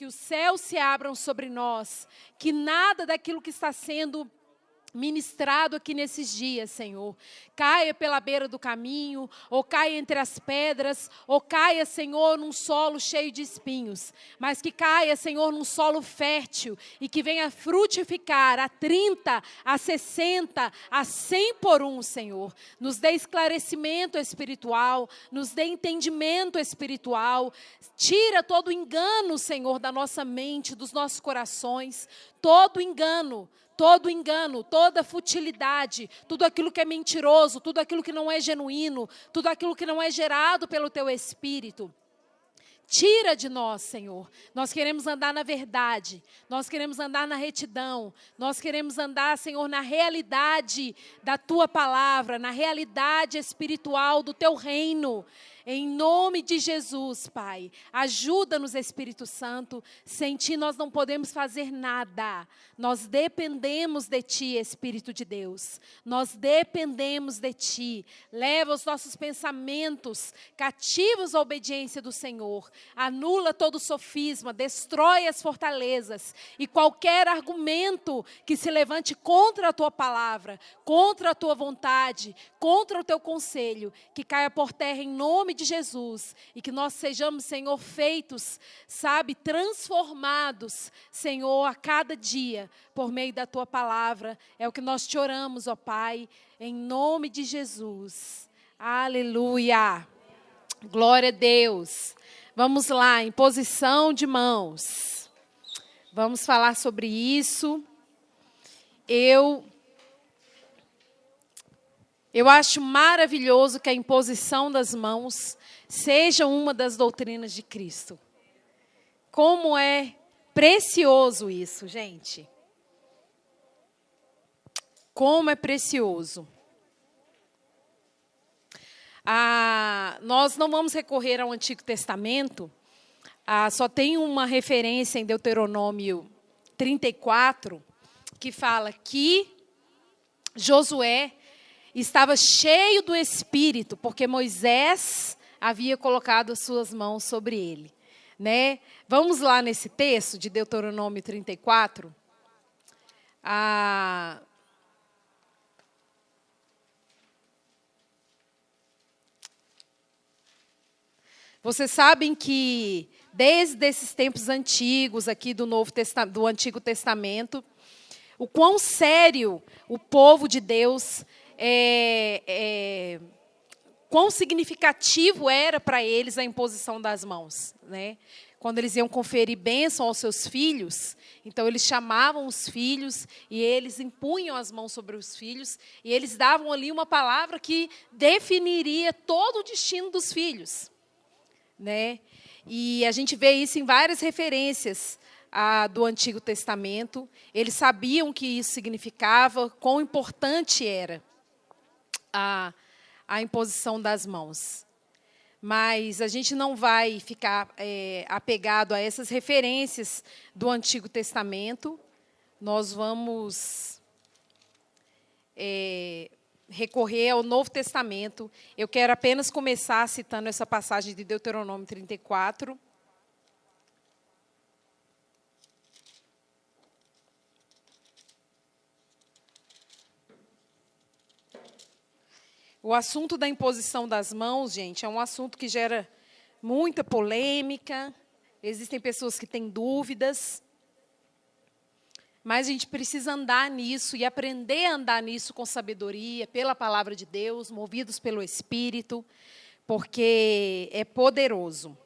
que os céus se abram sobre nós, que nada daquilo que está sendo ministrado aqui nesses dias, Senhor, caia pela beira do caminho, ou caia entre as pedras, ou caia, Senhor, num solo cheio de espinhos, mas que caia, Senhor, num solo fértil, e que venha frutificar a 30, a 60, a 100 por um, Senhor. Nos dê esclarecimento espiritual, nos dê entendimento espiritual, tira todo o engano, Senhor, da nossa mente, dos nossos corações, todo engano, toda futilidade, tudo aquilo que é mentiroso, tudo aquilo que não é genuíno, tudo aquilo que não é gerado pelo Teu Espírito. Tira de nós, Senhor. Nós queremos andar na verdade, nós queremos andar na retidão, nós queremos andar, Senhor, na realidade da Tua palavra, na realidade espiritual do Teu reino. Em nome de Jesus, Pai, ajuda-nos, Espírito Santo. Sem Ti nós não podemos fazer nada. Nós dependemos de Ti, Espírito de Deus. Nós dependemos de Ti. Leva os nossos pensamentos cativos à obediência do Senhor. Anula todo sofisma, destrói as fortalezas e qualquer argumento que se levante contra a Tua palavra, contra a Tua vontade, contra o Teu conselho, que caia por terra em nome de Jesus, e que nós sejamos, Senhor, feitos, transformados, Senhor, a cada dia, por meio da Tua palavra. É o que nós te oramos, ó Pai, em nome de Jesus. Aleluia. Glória a Deus. Vamos lá, em posição de mãos. Vamos falar sobre isso. Eu acho maravilhoso que a imposição das mãos seja uma das doutrinas de Cristo. Como é precioso isso, gente. Como é precioso. Nós não vamos recorrer ao Antigo Testamento. Só tem uma referência em Deuteronômio 34, que fala que Josué estava cheio do Espírito, porque Moisés havia colocado as suas mãos sobre ele. Né? Vamos lá nesse texto de Deuteronômio 34. Vocês sabem que desde esses tempos antigos aqui do Antigo Testamento, o quão sério o povo de Deus quão significativo era para eles a imposição das mãos, né? Quando eles iam conferir bênção aos seus filhos, então eles chamavam os filhos e eles impunham as mãos sobre os filhos e eles davam ali uma palavra que definiria todo o destino dos filhos, né? E a gente vê isso em várias referências do Antigo Testamento. Eles sabiam o que isso significava, quão importante era a imposição das mãos. Mas a gente não vai ficar apegado a essas referências do Antigo Testamento. Nós vamos recorrer ao Novo Testamento. Eu quero apenas começar citando essa passagem de Deuteronômio 34. O assunto da imposição das mãos, gente, é um assunto que gera muita polêmica. Existem pessoas que têm dúvidas. Mas a gente precisa andar nisso e aprender a andar nisso com sabedoria, pela palavra de Deus, movidos pelo Espírito, porque é poderoso.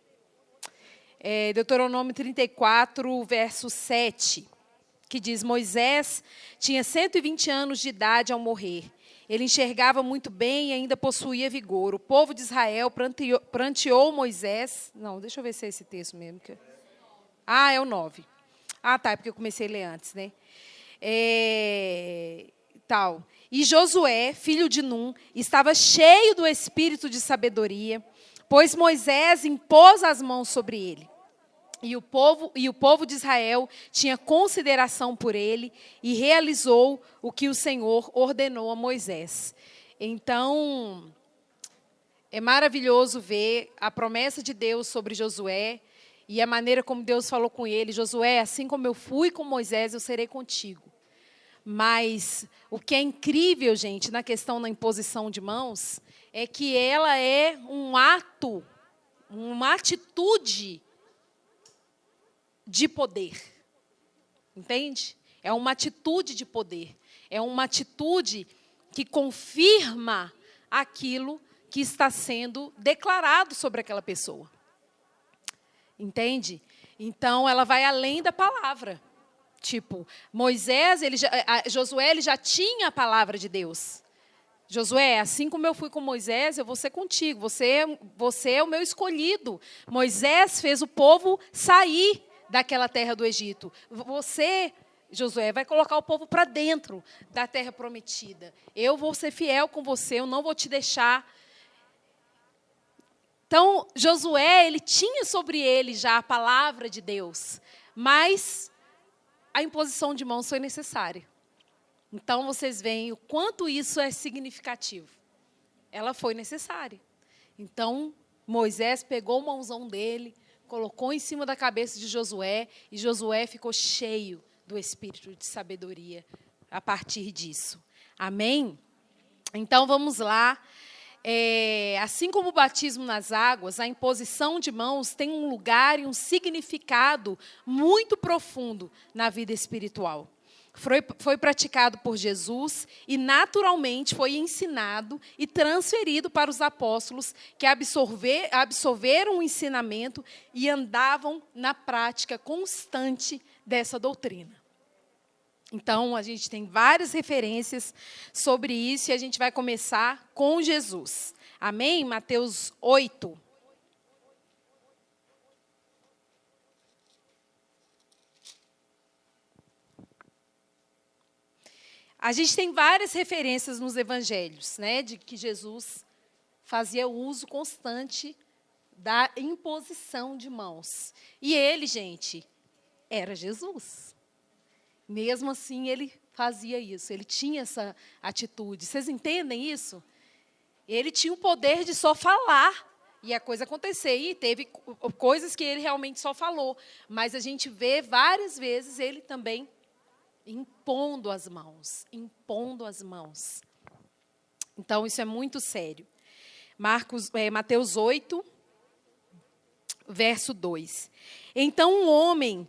Deuteronômio 34, verso 7, que diz: Moisés tinha 120 anos de idade ao morrer. Ele enxergava muito bem e ainda possuía vigor. O povo de Israel pranteou Moisés. Não, deixa eu ver se é esse texto mesmo. É o 9. Tá, é porque eu comecei a ler antes, né? E Josué, filho de Num, estava cheio do espírito de sabedoria, pois Moisés impôs as mãos sobre ele. E o povo de Israel tinha consideração por ele e realizou o que o Senhor ordenou a Moisés. Então, é maravilhoso ver a promessa de Deus sobre Josué E a maneira como Deus falou com ele: Josué, assim como eu fui com Moisés, eu serei contigo. Mas o que é incrível, gente, na questão da imposição de mãos, é que ela é um ato, uma atitude de poder. Entende? É uma atitude de poder. É uma atitude que confirma aquilo que está sendo declarado sobre aquela pessoa. Entende? Então, ela vai além da palavra. Tipo, Josué, ele já tinha a palavra de Deus. Josué, assim como eu fui com Moisés, eu vou ser contigo. Você é o meu escolhido. Moisés fez o povo sair daquela terra do Egito. Você, Josué, vai colocar o povo para dentro da terra prometida. Eu vou ser fiel com você, eu não vou te deixar. Então, Josué, ele tinha sobre ele já a palavra de Deus, mas a imposição de mãos foi necessária. Então, vocês veem o quanto isso é significativo. Ela foi necessária. Então, Moisés pegou o mãozão dele, colocou em cima da cabeça de Josué, e Josué ficou cheio do espírito de sabedoria a partir disso. Amém? Então, vamos lá. Assim como o batismo nas águas, a imposição de mãos tem um lugar e um significado muito profundo na vida espiritual. Foi praticado por Jesus e, naturalmente, foi ensinado e transferido para os apóstolos que absorveram o ensinamento e andavam na prática constante dessa doutrina. Então, a gente tem várias referências sobre isso e a gente vai começar com Jesus. Amém? Mateus 8. A gente tem várias referências nos evangelhos, né, de que Jesus fazia uso constante da imposição de mãos. E ele, gente, era Jesus. Mesmo assim, ele fazia isso, ele tinha essa atitude. Vocês entendem isso? Ele tinha o poder de só falar e a coisa acontecer. E teve coisas que ele realmente só falou. Mas a gente vê várias vezes ele também impondo as mãos, impondo as mãos. Então, isso é muito sério. Mateus 8, verso 2. Então, um homem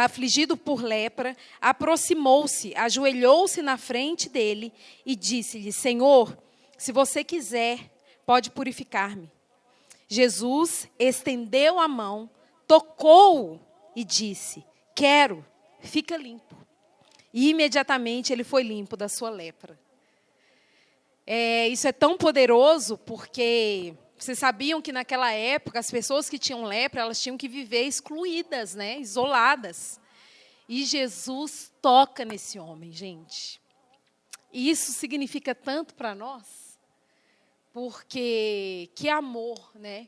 afligido por lepra, aproximou-se, ajoelhou-se na frente dele e disse-lhe: Senhor, se você quiser, pode purificar-me. Jesus estendeu a mão, tocou-o e disse: quero, fica limpo. E imediatamente ele foi limpo da sua lepra. Isso é tão poderoso porque vocês sabiam que naquela época as pessoas que tinham lepra, elas tinham que viver excluídas, né, isoladas. E Jesus toca nesse homem, gente. E isso significa tanto para nós, porque que amor, né?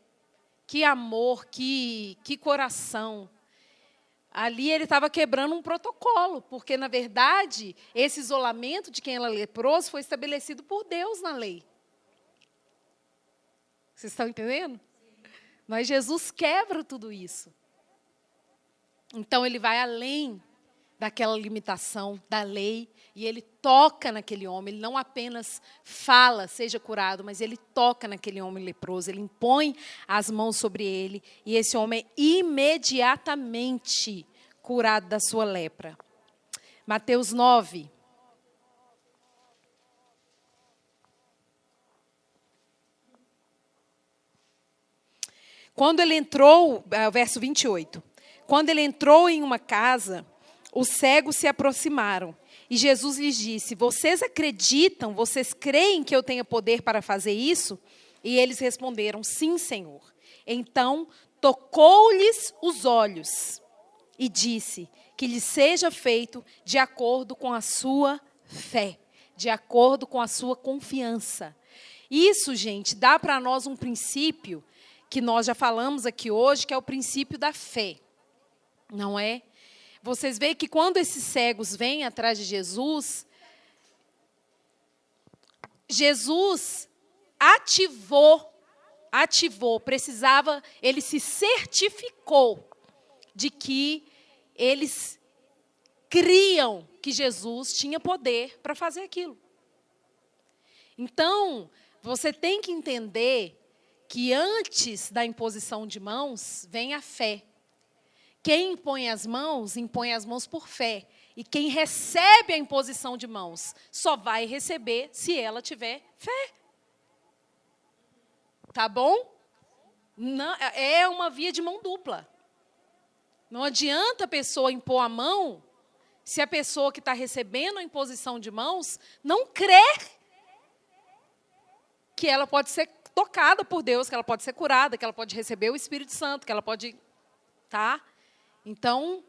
Que amor, que coração. Ali ele estava quebrando um protocolo, porque, na verdade, esse isolamento de quem era leproso foi estabelecido por Deus na lei. Vocês estão entendendo? Mas Jesus quebra tudo isso. Então, ele vai além daquela limitação da lei e ele toca naquele homem. Ele não apenas fala, seja curado, mas ele toca naquele homem leproso. Ele impõe as mãos sobre ele e esse homem é imediatamente curado da sua lepra. Mateus 9. Quando ele entrou, verso 28, quando ele entrou em uma casa, os cegos se aproximaram e Jesus lhes disse: vocês acreditam, vocês creem que eu tenha poder para fazer isso? E eles responderam: sim, Senhor. Então tocou-lhes os olhos e disse: que lhes seja feito de acordo com a sua fé, de acordo com a sua confiança. Isso, gente, dá para nós um princípio que nós já falamos aqui hoje, que é o princípio da fé, não é? Vocês veem que quando esses cegos vêm atrás de Jesus, Jesus ativou ativou, ele se certificou de que eles criam que Jesus tinha poder para fazer aquilo. Então, você tem que entender que antes da imposição de mãos, vem a fé. Quem impõe as mãos por fé. E quem recebe a imposição de mãos só vai receber se ela tiver fé. Tá bom? Não, é uma via de mão dupla. Não adianta a pessoa impor a mão se a pessoa que está recebendo a imposição de mãos não crer que ela pode ser tocada por Deus, que ela pode ser curada, que ela pode receber o Espírito Santo, que ela pode... Tá? Então,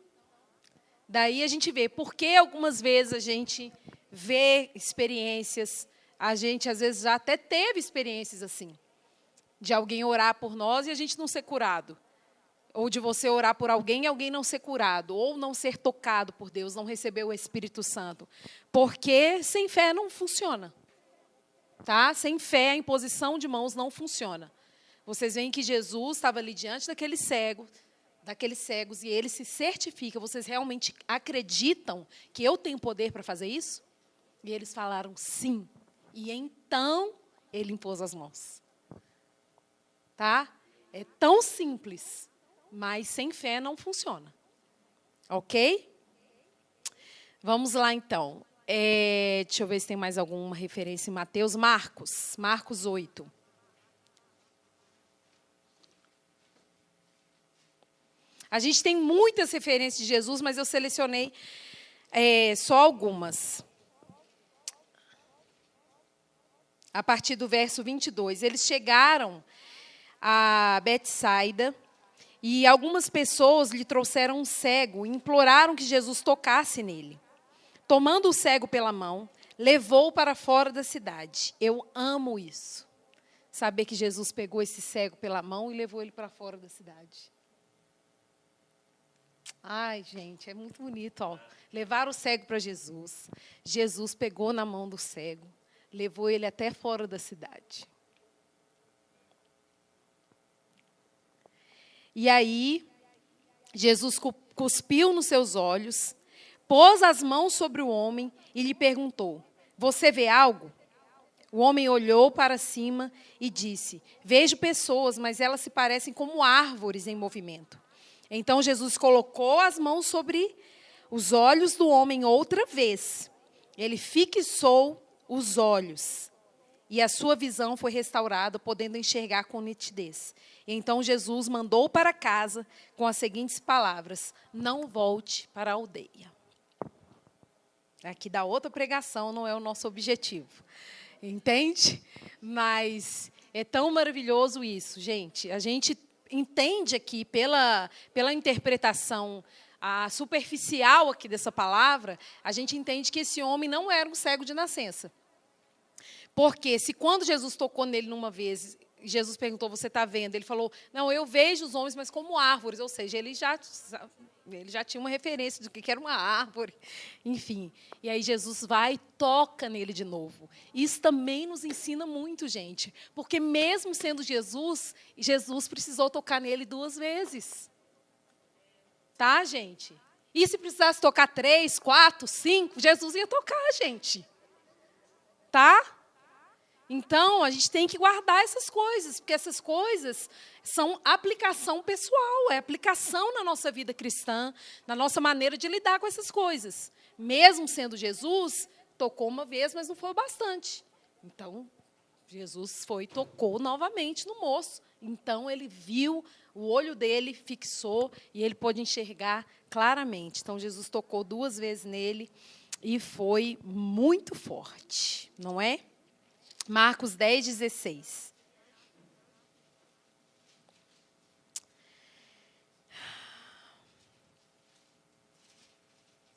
daí a gente vê. Porque algumas vezes a gente vê experiências, a gente às vezes já até teve experiências assim, de alguém orar por nós e a gente não ser curado. Ou de você orar por alguém e alguém não ser curado. Ou não ser tocado por Deus, não receber o Espírito Santo. Porque sem fé não funciona. Tá? Sem fé, a imposição de mãos não funciona. Vocês veem que Jesus estava ali diante daqueles cegos, e ele se certifica. Vocês realmente acreditam que eu tenho poder para fazer isso? E eles falaram sim. E então, ele impôs as mãos. Tá? É tão simples, mas sem fé não funciona. Ok? Vamos lá, então. Deixa eu ver se tem mais alguma referência em Mateus. Marcos 8. A gente tem muitas referências de Jesus, mas eu selecionei só algumas. A partir do verso 22. Eles chegaram a Betsaida e algumas pessoas lhe trouxeram um cego e imploraram que Jesus tocasse nele. Tomando o cego pela mão, levou-o para fora da cidade. Eu amo isso. Saber que Jesus pegou esse cego pela mão e levou ele para fora da cidade. Ai, gente, é muito bonito. Ó. Levaram o cego para Jesus. Jesus pegou na mão do cego, levou ele até fora da cidade. E aí, Jesus cuspiu nos seus olhos, pôs as mãos sobre o homem e lhe perguntou: você vê algo? O homem olhou para cima e disse: vejo pessoas, mas elas se parecem como árvores em movimento. Então Jesus colocou as mãos sobre os olhos do homem outra vez. Ele fixou os olhos e a sua visão foi restaurada, podendo enxergar com nitidez. E então Jesus mandou para casa com as seguintes palavras: não volte para a aldeia. Aqui da outra pregação, não é o nosso objetivo. Entende? Mas é tão maravilhoso isso, gente. A gente entende aqui, pela interpretação superficial aqui dessa palavra, a gente entende que esse homem não era um cego de nascença. Porque se quando Jesus tocou nele numa vez, Jesus perguntou: você está vendo? Ele falou: não, eu vejo os homens, mas como árvores. Ou seja, ele já tinha uma referência do que era uma árvore. Enfim, e aí Jesus vai e toca nele de novo. Isso também nos ensina muito, gente. Porque mesmo sendo Jesus precisou tocar nele 2 vezes. Tá, gente? E se precisasse tocar 3, 4, 5, Jesus ia tocar, gente. Tá? Então, a gente tem que guardar essas coisas, porque essas coisas são aplicação pessoal, é aplicação na nossa vida cristã, na nossa maneira de lidar com essas coisas. Mesmo sendo Jesus, tocou uma vez, mas não foi o bastante. Então, Jesus foi e tocou novamente no moço. Então, ele viu, o olho dele fixou e ele pôde enxergar claramente. Então, Jesus tocou 2 vezes nele e foi muito forte, não é? Marcos 10, 16.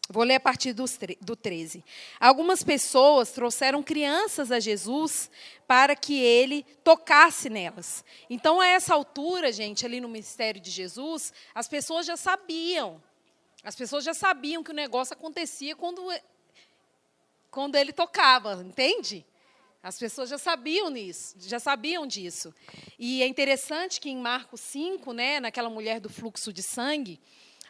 Vou ler a partir do 13. Algumas pessoas trouxeram crianças a Jesus para que ele tocasse nelas. Então, a essa altura, gente, ali no ministério de Jesus, as pessoas já sabiam. As pessoas já sabiam que o negócio acontecia quando ele tocava, entende? As pessoas já sabiam disso. E é interessante que em Marcos 5, né, naquela mulher do fluxo de sangue,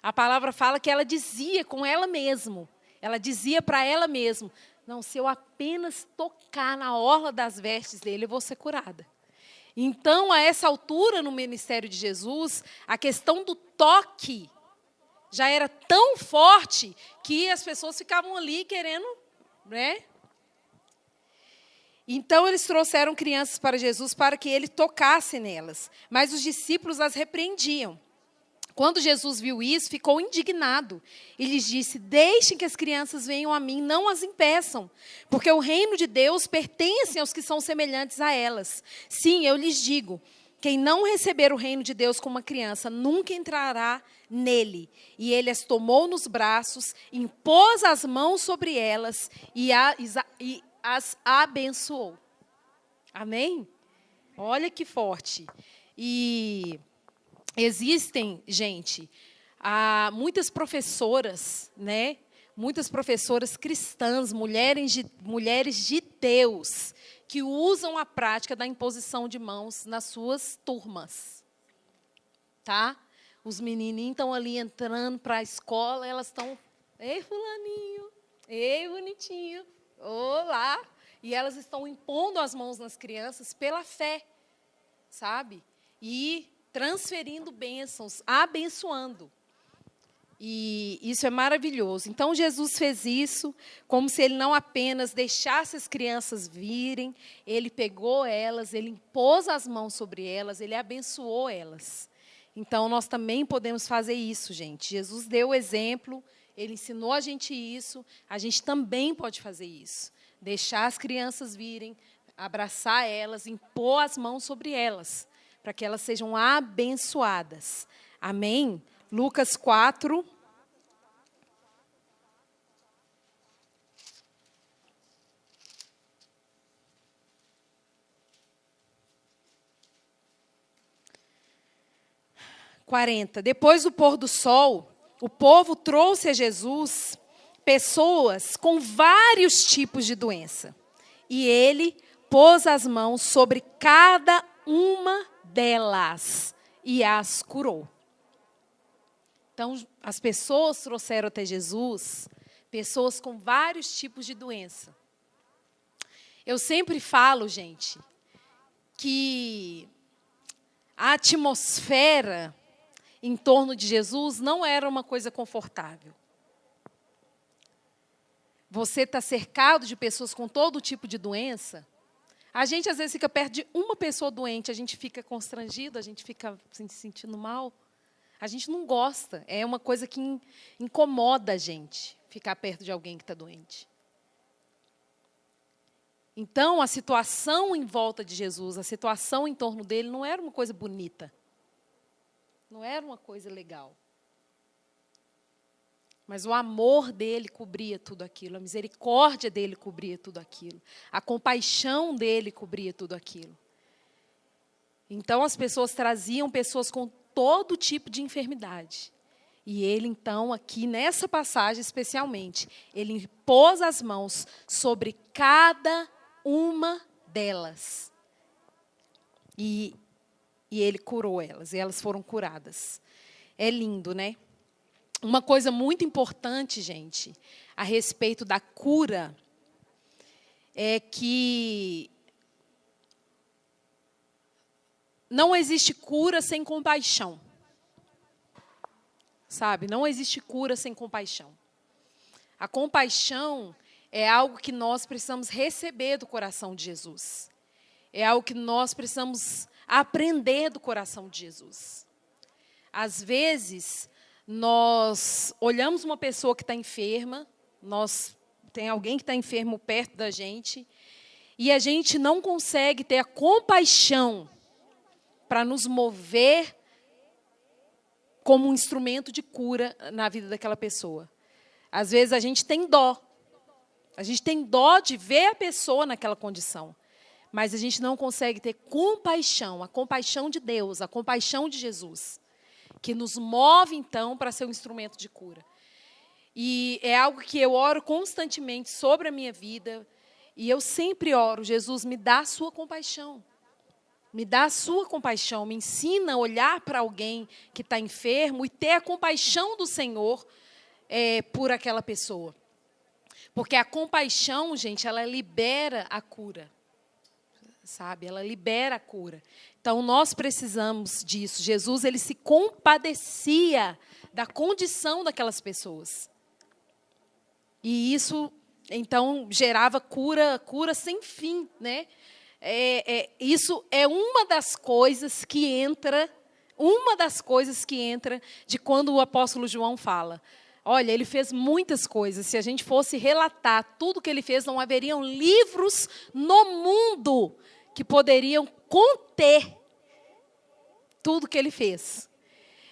a palavra fala que ela dizia com ela mesma, ela dizia para ela mesma, não, se eu apenas tocar na orla das vestes dele, eu vou ser curada. Então, a essa altura no ministério de Jesus, a questão do toque já era tão forte que as pessoas ficavam ali querendo, né? Então, eles trouxeram crianças para Jesus para que ele tocasse nelas. Mas os discípulos as repreendiam. Quando Jesus viu isso, ficou indignado. E lhes disse, deixem que as crianças venham a mim, não as impeçam. Porque o reino de Deus pertence aos que são semelhantes a elas. Sim, eu lhes digo, quem não receber o reino de Deus como uma criança, nunca entrará nele. E ele as tomou nos braços, impôs as mãos sobre elas e as abençoou. Amém? Olha que forte. E existem, gente, muitas professoras, né? Muitas professoras cristãs, mulheres de Deus, que usam a prática da imposição de mãos nas suas turmas. Tá? Os menininhos estão ali entrando para a escola, elas estão, ei, fulaninho, ei, bonitinho. Olá! E elas estão impondo as mãos nas crianças pela fé, sabe? E transferindo bênçãos, abençoando. E isso é maravilhoso. Então, Jesus fez isso como se ele não apenas deixasse as crianças virem, ele pegou elas, ele impôs as mãos sobre elas, ele abençoou elas. Então, nós também podemos fazer isso, gente. Jesus deu o exemplo, ele ensinou a gente isso, a gente também pode fazer isso. Deixar as crianças virem, abraçar elas, impor as mãos sobre elas, para que elas sejam abençoadas. Amém? Lucas 4. Depois do pôr do sol, o povo trouxe a Jesus pessoas com vários tipos de doença. E ele pôs as mãos sobre cada uma delas e as curou. Então, as pessoas trouxeram até Jesus pessoas com vários tipos de doença. Eu sempre falo, gente, que a atmosfera em torno de Jesus não era uma coisa confortável. Você está cercado de pessoas com todo tipo de doença. A gente, às vezes, fica perto de uma pessoa doente, a gente fica constrangido, a gente fica se sentindo mal. A gente não gosta, é uma coisa que incomoda a gente, ficar perto de alguém que está doente. Então, a situação em volta de Jesus, a situação em torno dele, não era uma coisa bonita. Não era uma coisa legal. Mas o amor dele cobria tudo aquilo, a misericórdia dele cobria tudo aquilo, a compaixão dele cobria tudo aquilo. Então, as pessoas traziam pessoas com todo tipo de enfermidade. E ele, então, aqui nessa passagem especialmente, ele pôs as mãos sobre cada uma delas. E ele curou elas, e elas foram curadas. É lindo, né? Uma coisa muito importante, gente, a respeito da cura, é que não existe cura sem compaixão. Sabe? Não existe cura sem compaixão. A compaixão é algo que nós precisamos receber do coração de Jesus. É algo que nós precisamos aprender do coração de Jesus. Às vezes, nós olhamos uma pessoa que está enferma, tem alguém que está enfermo perto da gente, e a gente não consegue ter a compaixão para nos mover como um instrumento de cura na vida daquela pessoa. Às vezes a gente tem dó. A gente tem dó de ver a pessoa naquela condição. Mas a gente não consegue ter compaixão, a compaixão de Deus, a compaixão de Jesus, que nos move, então, para ser um instrumento de cura. E é algo que eu oro constantemente sobre a minha vida, E eu sempre oro, Jesus, me dá a sua compaixão. Me dá a sua compaixão, me ensina a olhar para alguém que está enfermo e ter a compaixão do Senhor por aquela pessoa. Porque a compaixão, gente, ela libera a cura. Sabe? Ela libera a cura. Então, nós precisamos disso. Jesus, ele se compadecia da condição daquelas pessoas. E isso, então, gerava cura sem fim, né? Isso é uma das coisas que entra de quando o apóstolo João fala. Olha, ele fez muitas coisas. Se a gente fosse relatar tudo que ele fez, não haveriam livros no mundo que poderiam conter tudo que ele fez.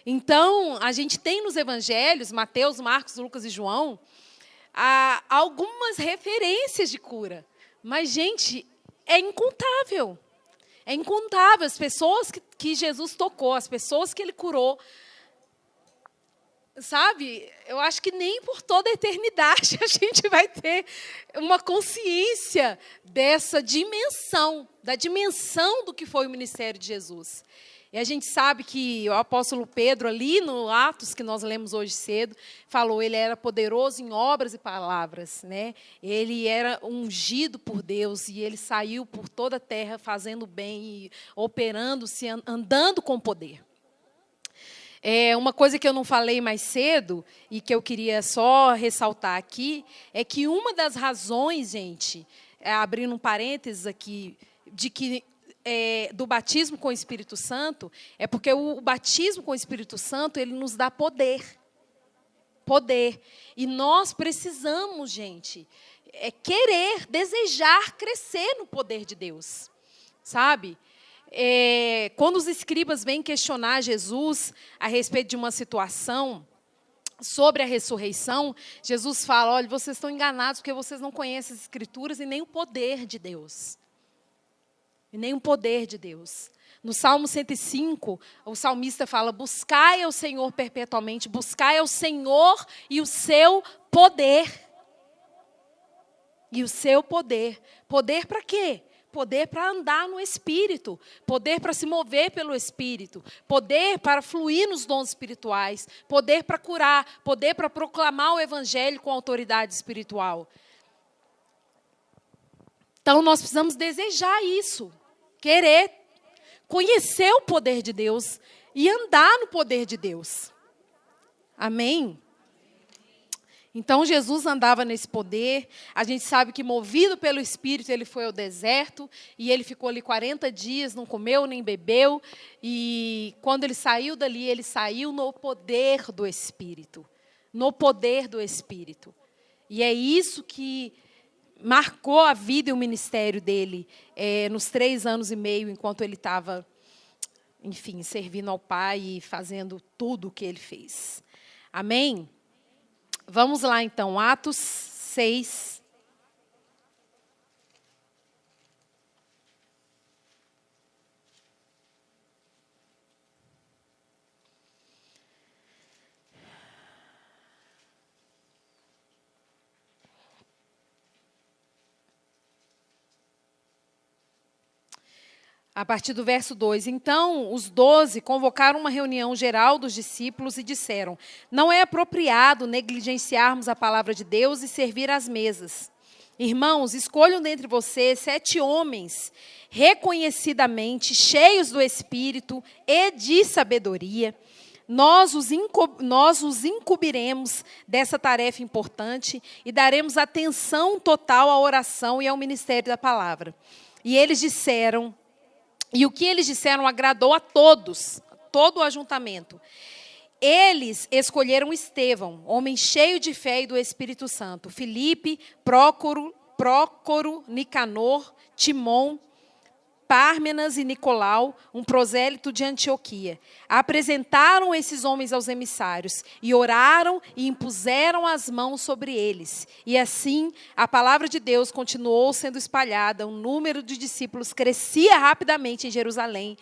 Então, a gente tem nos evangelhos, Mateus, Marcos, Lucas e João, algumas referências de cura. Mas, gente, é incontável. É incontável. As pessoas que Jesus tocou, as pessoas que ele curou. Sabe, eu acho que nem por toda a eternidade a gente vai ter uma consciência dessa dimensão, da dimensão do que foi o ministério de Jesus. E a gente sabe que o apóstolo Pedro, ali no Atos, que nós lemos hoje cedo, falou, ele era poderoso em obras e palavras, né? Ele era ungido por Deus e ele saiu por toda a terra fazendo bem e operando-se, andando com poder. Uma coisa que eu não falei mais cedo e que eu queria só ressaltar aqui é que uma das razões, gente, abrindo um parênteses aqui, do batismo com o Espírito Santo, é porque o batismo com o Espírito Santo, ele nos dá poder. Poder. E nós precisamos, gente, querer, desejar crescer no poder de Deus. Sabe? Quando os escribas vêm questionar Jesus a respeito de uma situação sobre a ressurreição, Jesus fala, olha, vocês estão enganados porque vocês não conhecem as Escrituras e nem o poder de Deus. E nem o poder de Deus. No Salmo 105, o salmista fala, buscai ao Senhor perpetuamente, buscai ao Senhor e o seu poder. E o seu poder. Poder para quê? Poder para andar no Espírito, poder para se mover pelo Espírito, poder para fluir nos dons espirituais, poder para curar, poder para proclamar o Evangelho com autoridade espiritual. Então, nós precisamos desejar isso, querer, conhecer o poder de Deus e andar no poder de Deus. Amém? Então, Jesus andava nesse poder. A gente sabe que, movido pelo Espírito, ele foi ao deserto. E ele ficou ali 40 dias, não comeu nem bebeu. E quando ele saiu dali, ele saiu no poder do Espírito. No poder do Espírito. E é isso que marcou a vida e o ministério dele nos 3 anos e meio, enquanto ele estava, enfim, servindo ao Pai e fazendo tudo o que ele fez. Amém? Vamos lá, então, Atos 6. A partir do verso 2. Então, os 12 convocaram uma reunião geral dos discípulos e disseram, não é apropriado negligenciarmos a palavra de Deus e servir às mesas. Irmãos, escolham dentre vocês 7 homens, reconhecidamente cheios do Espírito e de sabedoria. Nós os incumbiremos dessa tarefa importante e daremos atenção total à oração e ao ministério da palavra. E o que eles disseram agradou a todos, todo o ajuntamento. Eles escolheram Estevão, homem cheio de fé e do Espírito Santo, Filipe, Prócoro, Nicanor, Timon, Pármenas e Nicolau, um prosélito de Antioquia. Apresentaram esses homens aos emissários e oraram e impuseram as mãos sobre eles. E assim, a palavra de Deus continuou sendo espalhada, o número de discípulos crescia rapidamente em Jerusalém.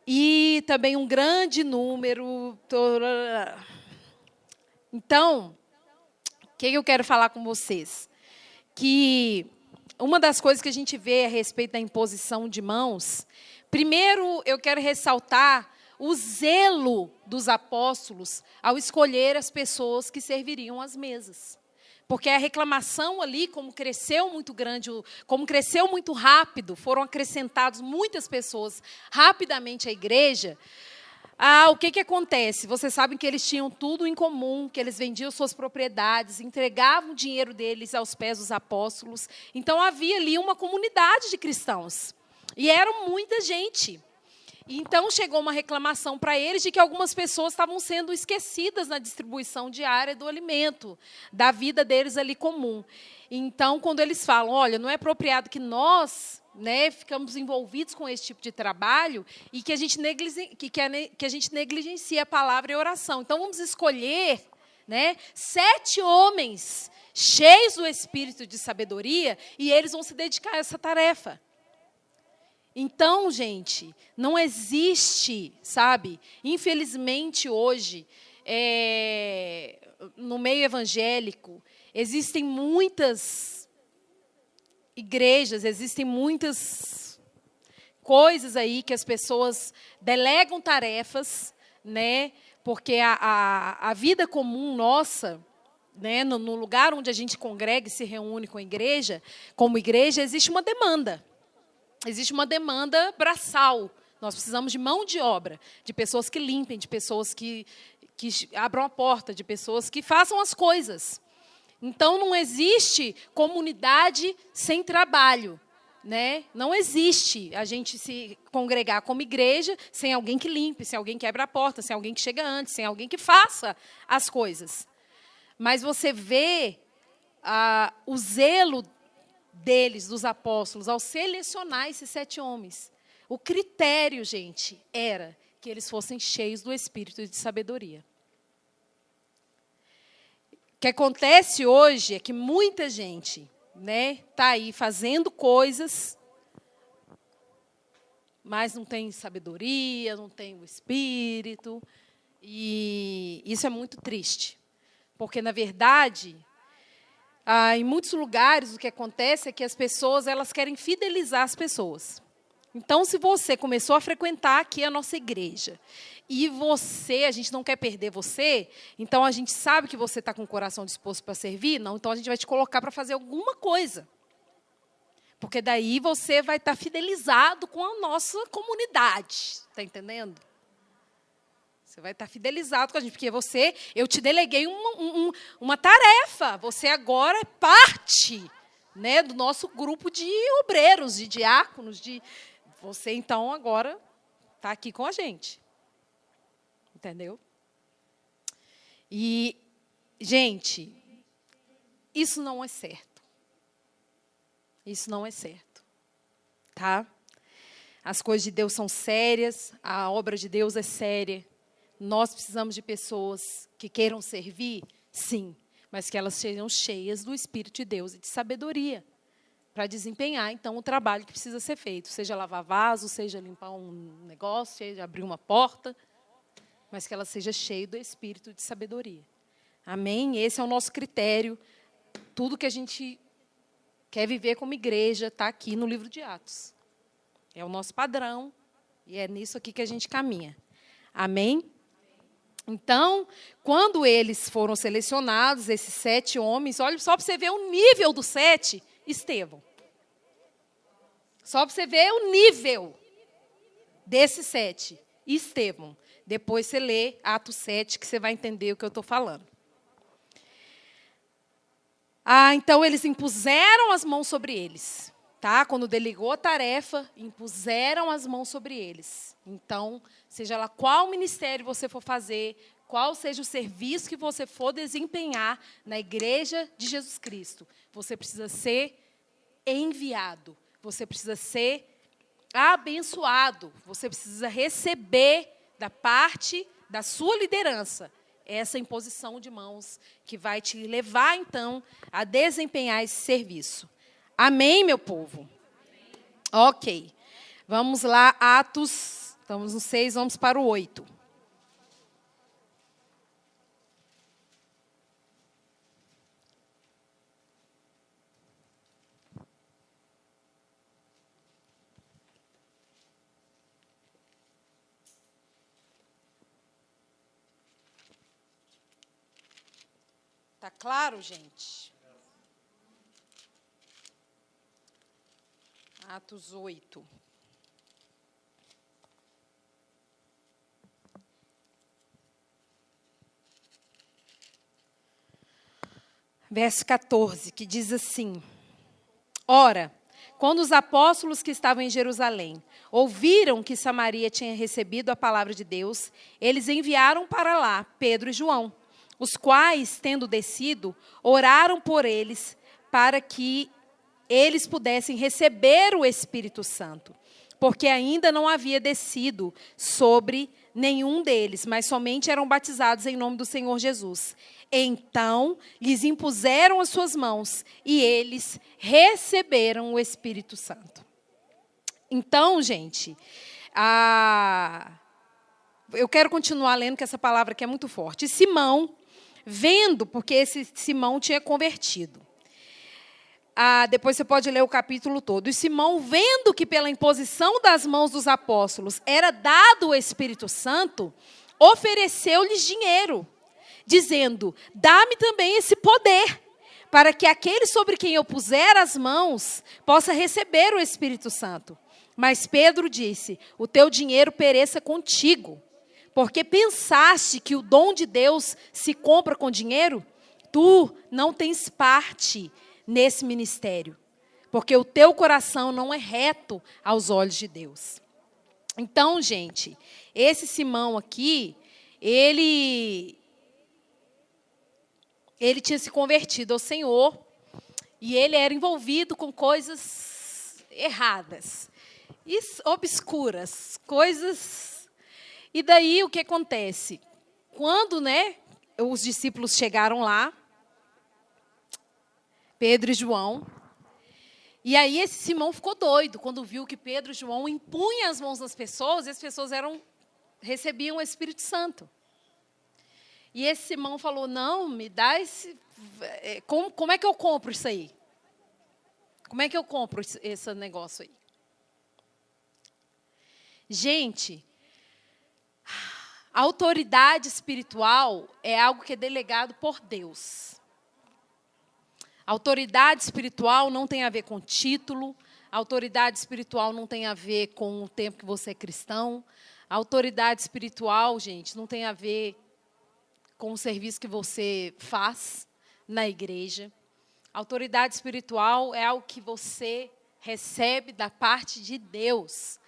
E também um grande número. Então, o que eu quero falar com vocês? Que uma das coisas que a gente vê a respeito da imposição de mãos, primeiro eu quero ressaltar o zelo dos apóstolos ao escolher as pessoas que serviriam às mesas. Porque a reclamação ali, como cresceu muito grande, como cresceu muito rápido, foram acrescentadas muitas pessoas rapidamente à igreja. O que acontece? Vocês sabem que eles tinham tudo em comum, que eles vendiam suas propriedades, entregavam o dinheiro deles aos pés dos apóstolos. Então, havia ali uma comunidade de cristãos. E era muita gente. Então, chegou uma reclamação para eles de que algumas pessoas estavam sendo esquecidas na distribuição diária do alimento, da vida deles ali comum. Então, quando eles falam, olha, não é apropriado que nós, ficamos envolvidos com esse tipo de trabalho e que a gente negligencie a palavra e a oração. Então, vamos escolher 7 homens cheios do espírito de sabedoria e eles vão se dedicar a essa tarefa. Então, gente, não existe, sabe? Infelizmente, hoje, no meio evangélico, existem muitas igrejas, existem muitas coisas aí que as pessoas delegam tarefas, porque a vida comum nossa, no lugar onde a gente congrega e se reúne como igreja, existe uma demanda. Existe uma demanda braçal. Nós precisamos de mão de obra, de pessoas que limpem, de pessoas que abram a porta, de pessoas que façam as coisas. Então, não existe comunidade sem trabalho. Não existe a gente se congregar como igreja sem alguém que limpe, sem alguém que abra a porta, sem alguém que chega antes, sem alguém que faça as coisas. Mas você vê o zelo deles, dos apóstolos, ao selecionar esses 7 homens. O critério, gente, era que eles fossem cheios do espírito de sabedoria. O que acontece hoje é que muita gente está aí fazendo coisas, mas não tem sabedoria, não tem o espírito, e isso é muito triste. Porque, na verdade, em muitos lugares, o que acontece é que as pessoas elas querem fidelizar as pessoas. Então, se você começou a frequentar aqui a nossa igreja, e a gente não quer perder você, então a gente sabe que você está com o coração disposto para servir, não, então a gente vai te colocar para fazer alguma coisa. Porque daí você vai estar fidelizado com a nossa comunidade. Está entendendo? Você vai estar fidelizado com a gente, porque eu te deleguei uma tarefa. Você agora é parte do nosso grupo de obreiros, de diáconos. Você, então, agora está aqui com a gente. Entendeu? E, gente, isso não é certo. Isso não é certo. Tá? As coisas de Deus são sérias, a obra de Deus é séria. Nós precisamos de pessoas que queiram servir, sim, mas que elas sejam cheias do Espírito de Deus e de sabedoria para desempenhar, então, o trabalho que precisa ser feito, seja lavar vaso, seja limpar um negócio, seja abrir uma porta, mas que ela seja cheia do Espírito de sabedoria. Amém? Esse é o nosso critério. Tudo que a gente quer viver como igreja está aqui no livro de Atos. É o nosso padrão e é nisso aqui que a gente caminha. Amém? Então, quando eles foram selecionados, esses 7 homens, olha só para você ver o nível dos 7, Estevão. Só para você ver o nível desses 7, Estevão. Depois você lê Atos 7, que você vai entender o que eu estou falando. Então, eles impuseram as mãos sobre eles. Tá? Quando delegou a tarefa, impuseram as mãos sobre eles. Então, seja lá qual ministério você for fazer, qual seja o serviço que você for desempenhar na igreja de Jesus Cristo, você precisa ser enviado, você precisa ser abençoado, você precisa receber da parte da sua liderança essa imposição de mãos que vai te levar, então, a desempenhar esse serviço. Amém, meu povo? Ok. Vamos lá, Atos. Estamos no 6, vamos para o 8. Tá claro, gente? Atos 8. Verso 14, que diz assim: Ora, quando os apóstolos que estavam em Jerusalém ouviram que Samaria tinha recebido a palavra de Deus, eles enviaram para lá Pedro e João, os quais, tendo descido, oraram por eles para que eles pudessem receber o Espírito Santo, porque ainda não havia descido sobre nenhum deles, mas somente eram batizados em nome do Senhor Jesus. Então, lhes impuseram as suas mãos e eles receberam o Espírito Santo. Então, gente, eu quero continuar lendo, que essa palavra aqui é muito forte. E Simão, vendo, porque esse Simão tinha convertido. Depois você pode ler o capítulo todo. E Simão, vendo que pela imposição das mãos dos apóstolos era dado o Espírito Santo, ofereceu-lhes dinheiro, dizendo: dá-me também esse poder, para que aquele sobre quem eu puser as mãos possa receber o Espírito Santo. Mas Pedro disse: o teu dinheiro pereça contigo, porque pensaste que o dom de Deus se compra com dinheiro? Tu não tens parte nesse ministério, porque o teu coração não é reto aos olhos de Deus. Então, gente, esse Simão aqui, ele tinha se convertido ao Senhor e ele era envolvido com coisas erradas, obscuras, coisas. E daí o que acontece? Quando, os discípulos chegaram lá, Pedro e João, e aí esse Simão ficou doido quando viu que Pedro e João impunham as mãos das pessoas e as pessoas recebiam o Espírito Santo. E esse Simão falou: não, me dá esse... Como é que eu compro isso aí? Como é que eu compro esse negócio aí? Gente, a autoridade espiritual é algo que é delegado por Deus. A autoridade espiritual não tem a ver com título, a autoridade espiritual não tem a ver com o tempo que você é cristão, a autoridade espiritual, gente, não tem a ver com o serviço que você faz na igreja. A autoridade espiritual é algo que você recebe da parte de Deus.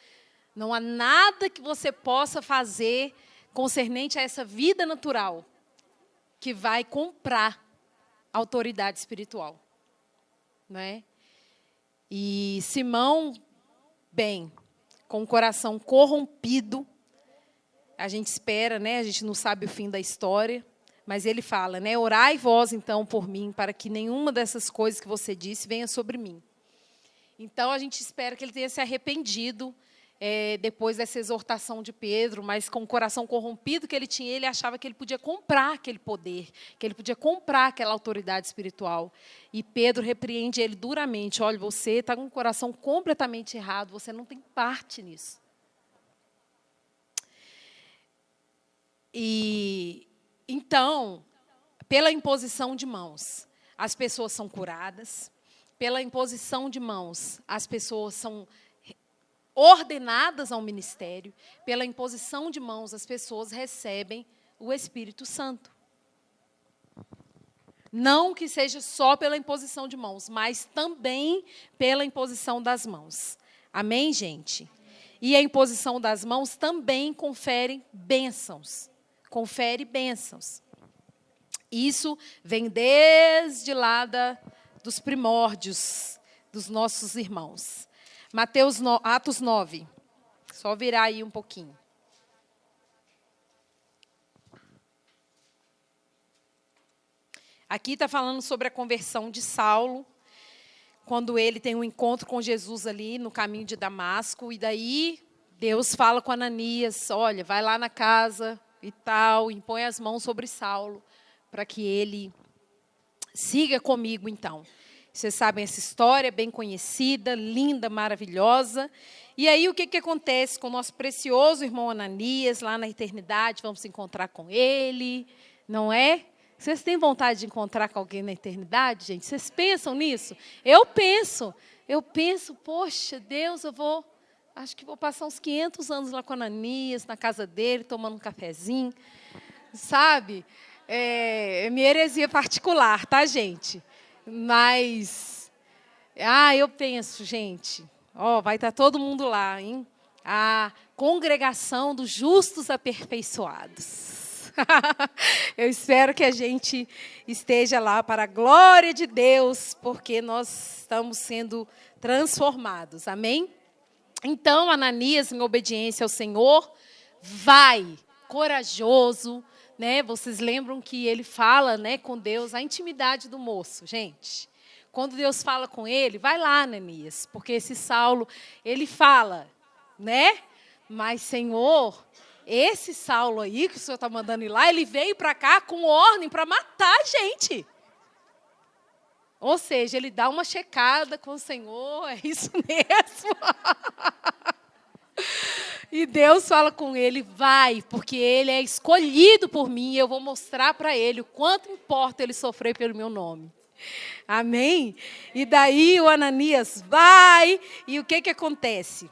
Não há nada que você possa fazer concernente a essa vida natural que vai comprar autoridade espiritual, não é? E Simão, com o coração corrompido, a gente espera, a gente não sabe o fim da história, mas ele fala, orai vós então por mim, para que nenhuma dessas coisas que você disse venha sobre mim. Então a gente espera que ele tenha se arrependido depois dessa exortação de Pedro, mas com o coração corrompido que ele tinha, ele achava que ele podia comprar aquele poder, que ele podia comprar aquela autoridade espiritual. E Pedro repreende ele duramente: olha, você está com o coração completamente errado, você não tem parte nisso. E então, pela imposição de mãos, as pessoas são curadas. Pela imposição de mãos, as pessoas são ordenadas ao ministério. Pela imposição de mãos, as pessoas recebem o Espírito Santo. Não que seja só pela imposição de mãos, mas também pela imposição das mãos. Amém, gente? E a imposição das mãos também confere bênçãos. Confere bênçãos. Isso vem desde lá dos primórdios dos nossos irmãos. Atos 9. Só virar aí um pouquinho. Aqui está falando sobre a conversão de Saulo, quando ele tem um encontro com Jesus ali no caminho de Damasco. E daí Deus fala com Ananias: olha, vai lá na casa e tal, impõe as mãos sobre Saulo, para que ele siga comigo então. Vocês sabem essa história, bem conhecida, linda, maravilhosa. E aí o que acontece com o nosso precioso irmão Ananias, lá na eternidade? Vamos se encontrar com ele, não é? Vocês têm vontade de encontrar com alguém na eternidade, gente? Vocês pensam nisso? Eu penso, poxa, Deus, acho que vou passar uns 500 anos lá com Ananias, na casa dele, tomando um cafezinho, sabe? É minha heresia particular, tá, gente? Mas, eu penso, gente, vai estar todo mundo lá, hein? A congregação dos justos aperfeiçoados. Eu espero que a gente esteja lá para a glória de Deus, porque nós estamos sendo transformados. Amém? Então, Ananias, em obediência ao Senhor, vai, corajoso, né? Vocês lembram que ele fala, né, com Deus, a intimidade do moço, gente. Quando Deus fala com ele, vai lá, Ananias, porque esse Saulo, ele fala, né? Mas, Senhor, esse Saulo aí que o Senhor está mandando ir lá, ele veio para cá com ordem para matar a gente. Ou seja, ele dá uma checada com o Senhor, é isso mesmo. E Deus fala com ele, vai, porque ele é escolhido por mim, e eu vou mostrar para ele o quanto importa ele sofrer pelo meu nome. Amém? E daí o Ananias vai, e o que acontece?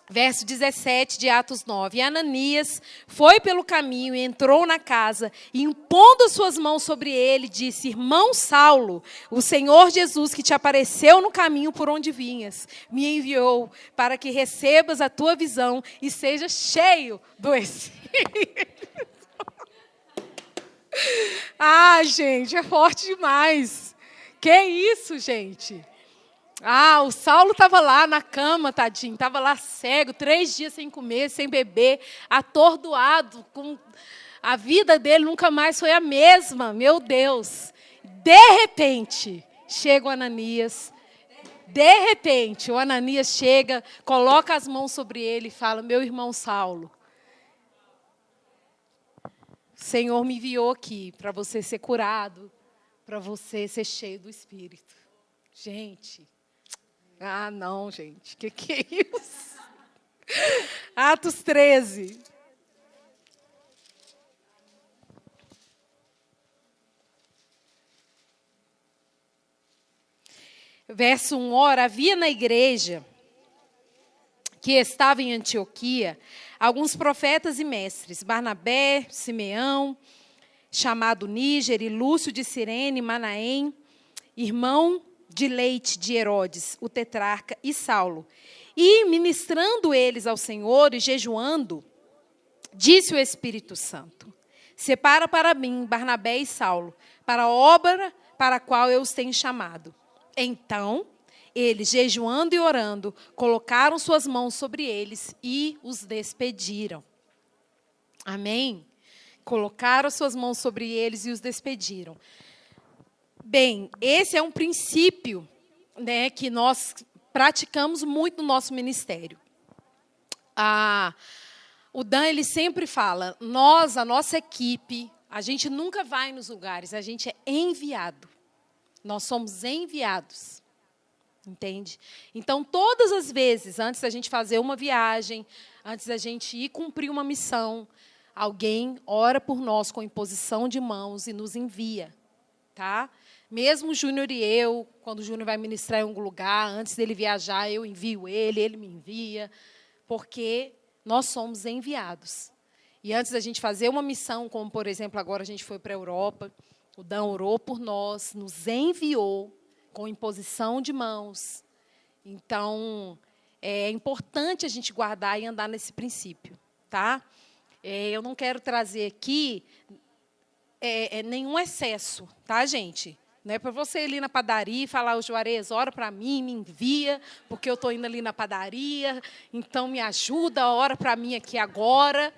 Verso 17 de Atos 9. E Ananias foi pelo caminho e entrou na casa, e impondo as suas mãos sobre ele, disse: Irmão Saulo, o Senhor Jesus, que te apareceu no caminho por onde vinhas, me enviou para que recebas a tua visão e seja cheio do Espírito. Gente, é forte demais. Que isso, gente? O Saulo estava lá na cama, tadinho, estava lá cego, 3 dias sem comer, sem beber, atordoado, a vida dele nunca mais foi a mesma, meu Deus. De repente, chega o Ananias, o Ananias chega, coloca as mãos sobre ele e fala: meu irmão Saulo, o Senhor me enviou aqui para você ser curado, para você ser cheio do Espírito. Gente... não, gente. Que é isso? Atos 13. Verso 1. Ora, havia na igreja que estava em Antioquia alguns profetas e mestres, Barnabé, Simeão, chamado Níger, e Lúcio de Cirene, Manaém, irmão de leite de Herodes, o tetrarca, e Saulo. E, ministrando eles ao Senhor e jejuando, disse o Espírito Santo: separa para mim Barnabé e Saulo, para a obra para a qual eu os tenho chamado. Então, eles, jejuando e orando, colocaram suas mãos sobre eles e os despediram. Amém? Colocaram suas mãos sobre eles e os despediram. Bem, esse é um princípio, né, que nós praticamos muito no nosso ministério. O Dan, ele sempre fala, a nossa equipe, a gente nunca vai nos lugares, a gente é enviado. Nós somos enviados, entende? Então, todas as vezes, antes da gente fazer uma viagem, antes da gente ir cumprir uma missão, alguém ora por nós com imposição de mãos e nos envia, tá? Mesmo o Júnior e eu, quando o Júnior vai ministrar em algum lugar, antes dele viajar, eu envio ele me envia, porque nós somos enviados. E antes da gente fazer uma missão, como, por exemplo, agora a gente foi para a Europa, o Dan orou por nós, nos enviou com imposição de mãos. Então, é importante a gente guardar e andar nesse princípio, tá? Eu não quero trazer aqui nenhum excesso, tá, gente? Não é para você ir ali na padaria e falar: o Juarez, ora para mim, me envia, porque eu estou indo ali na padaria, então me ajuda, ora para mim aqui agora.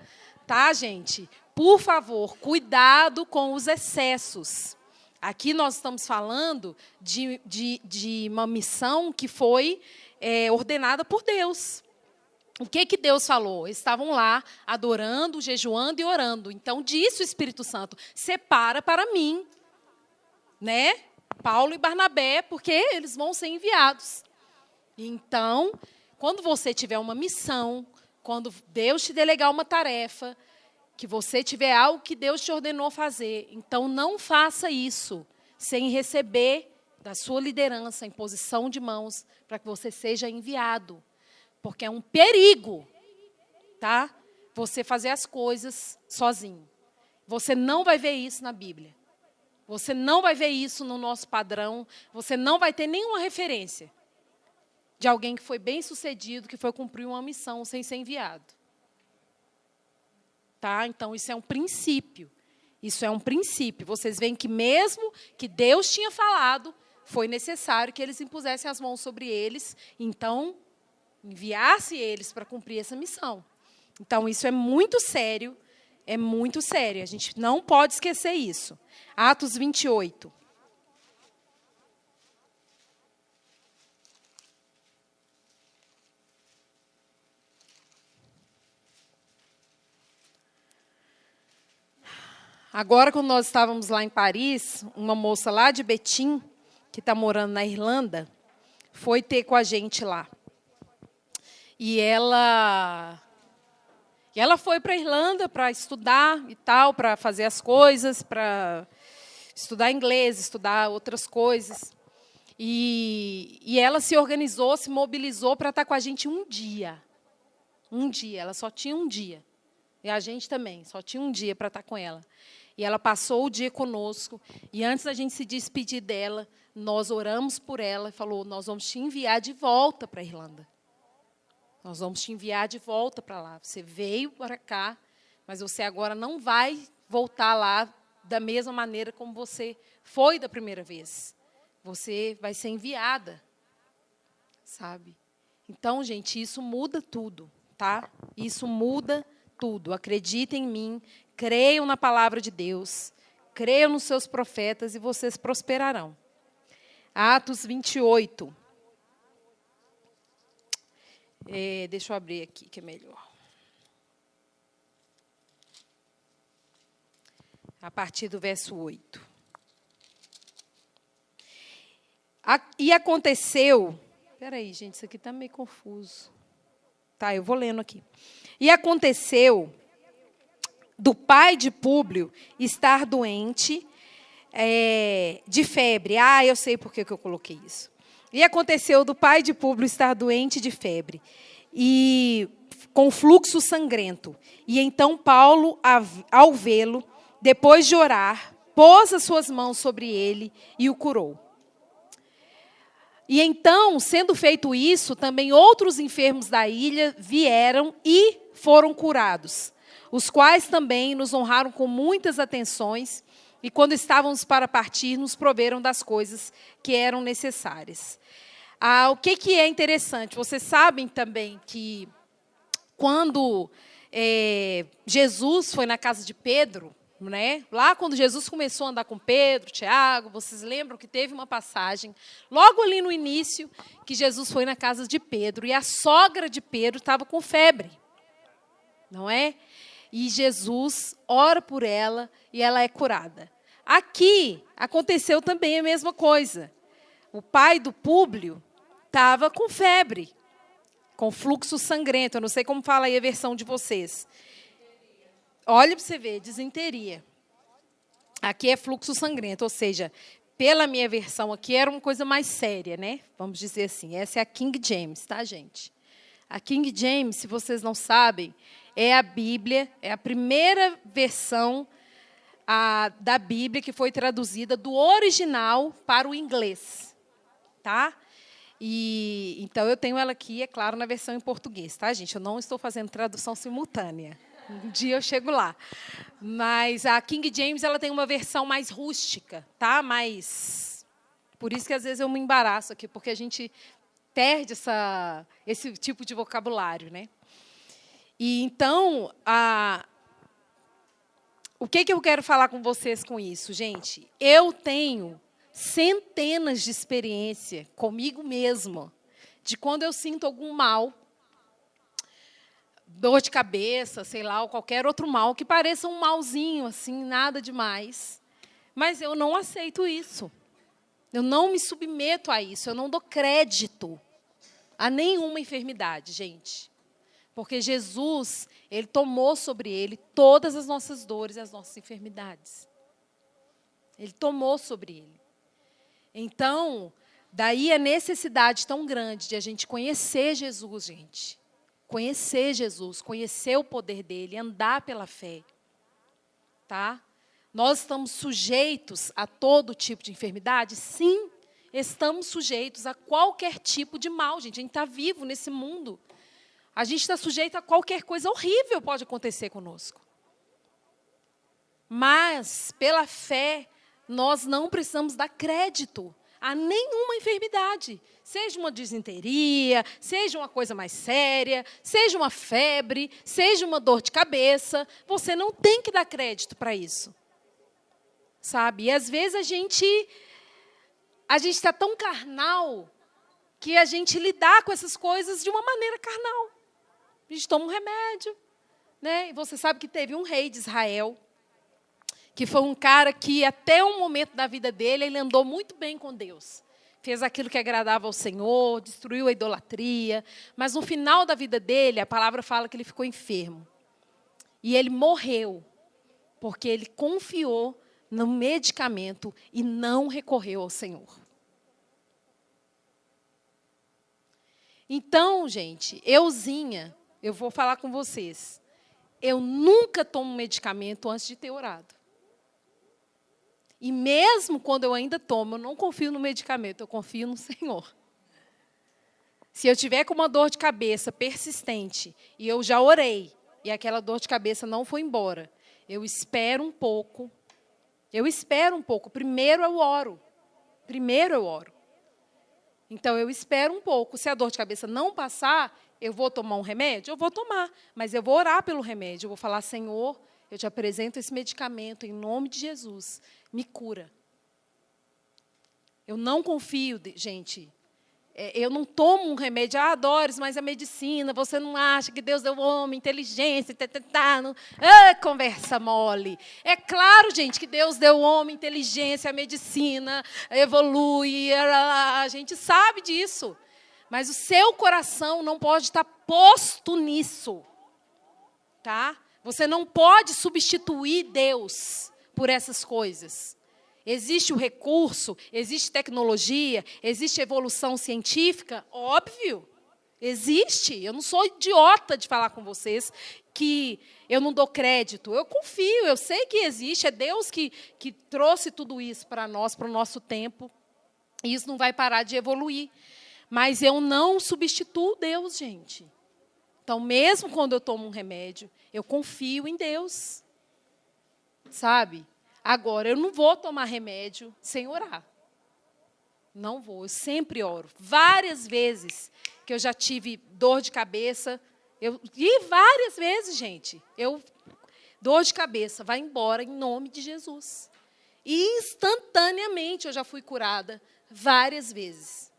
Tá, gente? Por favor, cuidado com os excessos. Aqui nós estamos falando de uma missão que foi ordenada por Deus. O que Deus falou? Eles estavam lá adorando, jejuando e orando. Então, disse o Espírito Santo: separa para mim, né, Paulo e Barnabé, porque eles vão ser enviados. Então, quando você tiver uma missão, quando Deus te delegar uma tarefa, que você tiver algo que Deus te ordenou fazer, então não faça isso sem receber da sua liderança a imposição de mãos para que você seja enviado. Porque é um perigo, tá? Você fazer as coisas sozinho. Você não vai ver isso na Bíblia. Você não vai ver isso no nosso padrão. Você não vai ter nenhuma referência de alguém que foi bem-sucedido, que foi cumprir uma missão sem ser enviado. Tá? Então, isso é um princípio. Isso é um princípio. Vocês veem que mesmo que Deus tinha falado, foi necessário que eles impusessem as mãos sobre eles, então enviasse eles para cumprir essa missão. Então, isso é muito sério, é muito sério. A gente não pode esquecer isso. Atos 28. Agora, quando nós estávamos lá em Paris, uma moça lá de Betim, que está morando na Irlanda, foi ter com a gente lá. E ela foi para a Irlanda para estudar e tal, para fazer as coisas, para estudar inglês, estudar outras coisas. E ela se organizou, se mobilizou para estar com a gente um dia. Um dia, ela só tinha um dia. E a gente também, só tinha um dia para estar com ela. E ela passou o dia conosco. E antes da gente se despedir dela, nós oramos por ela e falou, nós vamos te enviar de volta para a Irlanda. Nós vamos te enviar de volta para lá. Você veio para cá, mas você agora não vai voltar lá da mesma maneira como você foi da primeira vez. Você vai ser enviada, sabe? Então, gente, isso muda tudo, tá? Isso muda tudo. Acreditem em mim, creiam na palavra de Deus, creiam nos seus profetas e vocês prosperarão. Atos 28. Deixa eu abrir aqui, que é melhor. A partir do verso 8. E aconteceu... Espera aí, gente, isso aqui está meio confuso. Tá, eu vou lendo aqui. E aconteceu do pai de Públio estar doente de febre. Ah, eu sei por que eu coloquei isso. E aconteceu do pai de Públio estar doente de febre, e com fluxo sangrento. E então Paulo, ao vê-lo, depois de orar, pôs as suas mãos sobre ele e o curou. E então, sendo feito isso, também outros enfermos da ilha vieram e foram curados, os quais também nos honraram com muitas atenções, e quando estávamos para partir, nos proveram das coisas que eram necessárias. O que é interessante? Vocês sabem também que quando Jesus foi na casa de Pedro, né? Lá quando Jesus começou a andar com Pedro, Tiago, vocês lembram que teve uma passagem, logo ali no início, que Jesus foi na casa de Pedro, e a sogra de Pedro estava com febre, não é? E Jesus ora por ela e ela é curada. Aqui aconteceu também a mesma coisa. O pai do Públio estava com febre, com fluxo sangrento. Eu não sei como fala aí a versão de vocês. Olha para você ver, disenteria. Aqui é fluxo sangrento, ou seja, pela minha versão aqui era uma coisa mais séria, né? Vamos dizer assim. Essa é a King James, tá, gente? A King James, se vocês não sabem, é a Bíblia, é a primeira versão da Bíblia que foi traduzida do original para o inglês, tá? E então eu tenho ela aqui, é claro, na versão em português, tá, gente? Eu não estou fazendo tradução simultânea. Um dia eu chego lá. Mas a King James, ela tem uma versão mais rústica, tá? Por isso que às vezes eu me embaraço aqui, porque a gente perde esse tipo de vocabulário, né? E então, o que eu quero falar com vocês com isso, gente? Eu tenho centenas de experiência comigo mesma, de quando eu sinto algum mal, dor de cabeça, sei lá, ou qualquer outro mal, que pareça um malzinho, assim, nada demais. Mas eu não aceito isso. Eu não me submeto a isso, eu não dou crédito a nenhuma enfermidade, gente. Porque Jesus, Ele tomou sobre Ele todas as nossas dores e as nossas enfermidades. Ele tomou sobre Ele. Então, daí a necessidade tão grande de a gente conhecer Jesus, gente. Conhecer Jesus, conhecer o poder dEle, andar pela fé. Tá? Nós estamos sujeitos a todo tipo de enfermidade? Sim, estamos sujeitos a qualquer tipo de mal, gente. A gente está vivo nesse mundo. A gente está sujeito a qualquer coisa horrível pode acontecer conosco. Mas, pela fé, nós não precisamos dar crédito a nenhuma enfermidade. Seja uma disenteria, seja uma coisa mais séria, seja uma febre, seja uma dor de cabeça. Você não tem que dar crédito para isso. Sabe? E às vezes a gente está tão carnal que a gente lidar com essas coisas de uma maneira carnal. A gente toma um remédio, né? E você sabe que teve um rei de Israel, que foi um cara que até um momento da vida dele, ele andou muito bem com Deus. Fez aquilo que agradava ao Senhor, destruiu a idolatria. Mas no final da vida dele, a palavra fala que ele ficou enfermo. E ele morreu, porque ele confiou no medicamento e não recorreu ao Senhor. Então, gente, eu vou falar com vocês. Eu nunca tomo medicamento antes de ter orado. E mesmo quando eu ainda tomo, eu não confio no medicamento, eu confio no Senhor. Se eu tiver com uma dor de cabeça persistente, e eu já orei, e aquela dor de cabeça não foi embora, eu espero um pouco. Primeiro eu oro. Então, eu espero um pouco. Se a dor de cabeça não passar, eu vou tomar um remédio? Eu vou tomar, mas eu vou orar pelo remédio. Eu vou falar, Senhor, eu te apresento esse medicamento em nome de Jesus. Me cura. Eu não confio, gente. Eu não tomo um remédio, Doris, mas a medicina, você não acha que Deus deu ao homem inteligência, conversa mole. É claro, gente, que Deus deu ao homem inteligência, a medicina evolui, a gente sabe disso. Mas o seu coração não pode estar posto nisso, tá? Você não pode substituir Deus por essas coisas. Existe o recurso, existe tecnologia, existe evolução científica? Óbvio, existe. Eu não sou idiota de falar com vocês que eu não dou crédito. Eu confio, eu sei que existe. É Deus que trouxe tudo isso para nós, para o nosso tempo. E isso não vai parar de evoluir. Mas eu não substituo Deus, gente. Então, mesmo quando eu tomo um remédio, eu confio em Deus. Sabe? Agora, eu não vou tomar remédio sem orar. Não vou, eu sempre oro. Várias vezes que eu já tive dor de cabeça, e várias vezes, gente, dor de cabeça vai embora em nome de Jesus. E instantaneamente eu já fui curada várias vezes.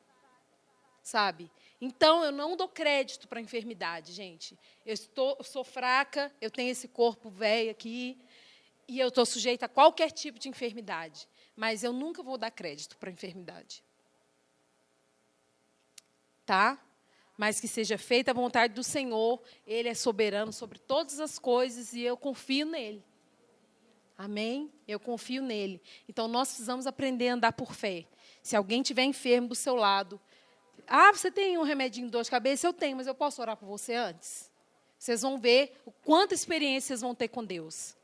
Sabe? Então, eu não dou crédito para a enfermidade, gente. Eu sou fraca, eu tenho esse corpo velho aqui, e eu estou sujeita a qualquer tipo de enfermidade. Mas eu nunca vou dar crédito para a enfermidade. Tá? Mas que seja feita a vontade do Senhor. Ele é soberano sobre todas as coisas e eu confio nele. Amém? Eu confio nele. Então, nós precisamos aprender a andar por fé. Se alguém estiver enfermo do seu lado, você tem um remedinho de dor de cabeça? Eu tenho, mas eu posso orar por você antes? Vocês vão ver o quanta experiência vocês vão ter com Deus.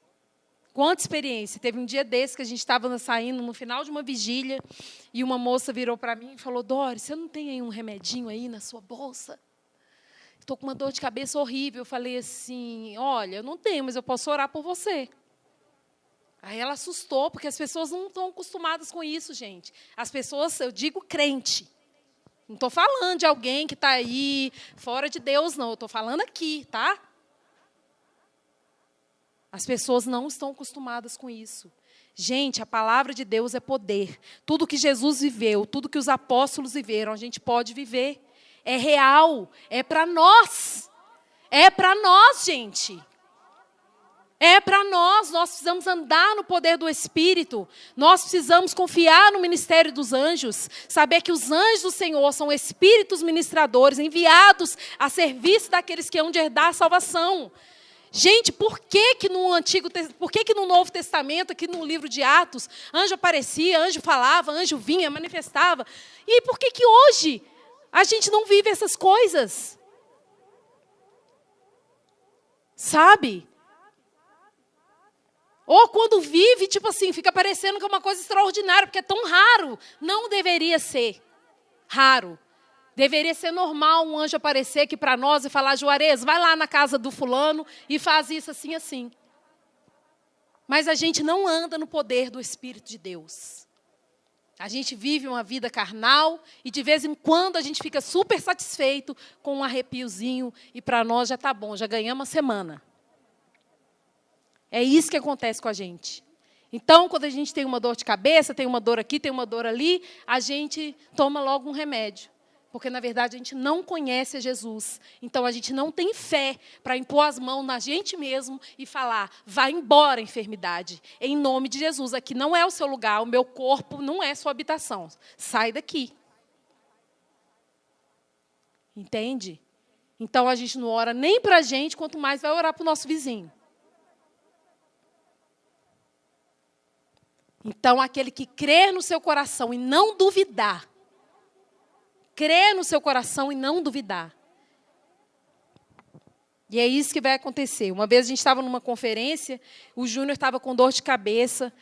Quanta experiência. Teve um dia desse que a gente estava saindo no final de uma vigília e uma moça virou para mim e falou, Doris, você não tem aí um remedinho aí na sua bolsa? Estou com uma dor de cabeça horrível. Eu falei assim, olha, eu não tenho, mas eu posso orar por você. Aí ela assustou, porque as pessoas não estão acostumadas com isso, gente. As pessoas, eu digo crente. Não estou falando de alguém que está aí fora de Deus, não. Eu estou falando aqui, tá? As pessoas não estão acostumadas com isso. Gente, a palavra de Deus é poder. Tudo que Jesus viveu, tudo que os apóstolos viveram, a gente pode viver. É real, é para nós. É para nós, gente. É para nós precisamos andar no poder do Espírito, nós precisamos confiar no ministério dos anjos, saber que os anjos do Senhor são espíritos ministradores, enviados a serviço daqueles que hão de herdar a salvação. Gente, por que no Novo Testamento, aqui no livro de Atos, anjo aparecia, anjo falava, anjo vinha, manifestava? E por que hoje a gente não vive essas coisas? Sabe? Ou quando vive, tipo assim, fica parecendo que é uma coisa extraordinária, porque é tão raro. Não deveria ser raro. Deveria ser normal um anjo aparecer aqui para nós e falar: Juarez, vai lá na casa do fulano e faz isso assim, assim. Mas a gente não anda no poder do Espírito de Deus. A gente vive uma vida carnal e de vez em quando a gente fica super satisfeito com um arrepiozinho e para nós já está bom, já ganhamos a semana. É isso que acontece com a gente. Então, quando a gente tem uma dor de cabeça, tem uma dor aqui, tem uma dor ali, a gente toma logo um remédio. Porque, na verdade, a gente não conhece a Jesus. Então, a gente não tem fé para impor as mãos na gente mesmo e falar: vai embora, enfermidade. Em nome de Jesus, aqui não é o seu lugar, o meu corpo não é sua habitação. Sai daqui. Entende? Então, a gente não ora nem para a gente, quanto mais vai orar para o nosso vizinho. Então, aquele que crer no seu coração e não duvidar, crer no seu coração e não duvidar. E é isso que vai acontecer. Uma vez a gente estava numa conferência, o Júnior estava com dor de cabeça.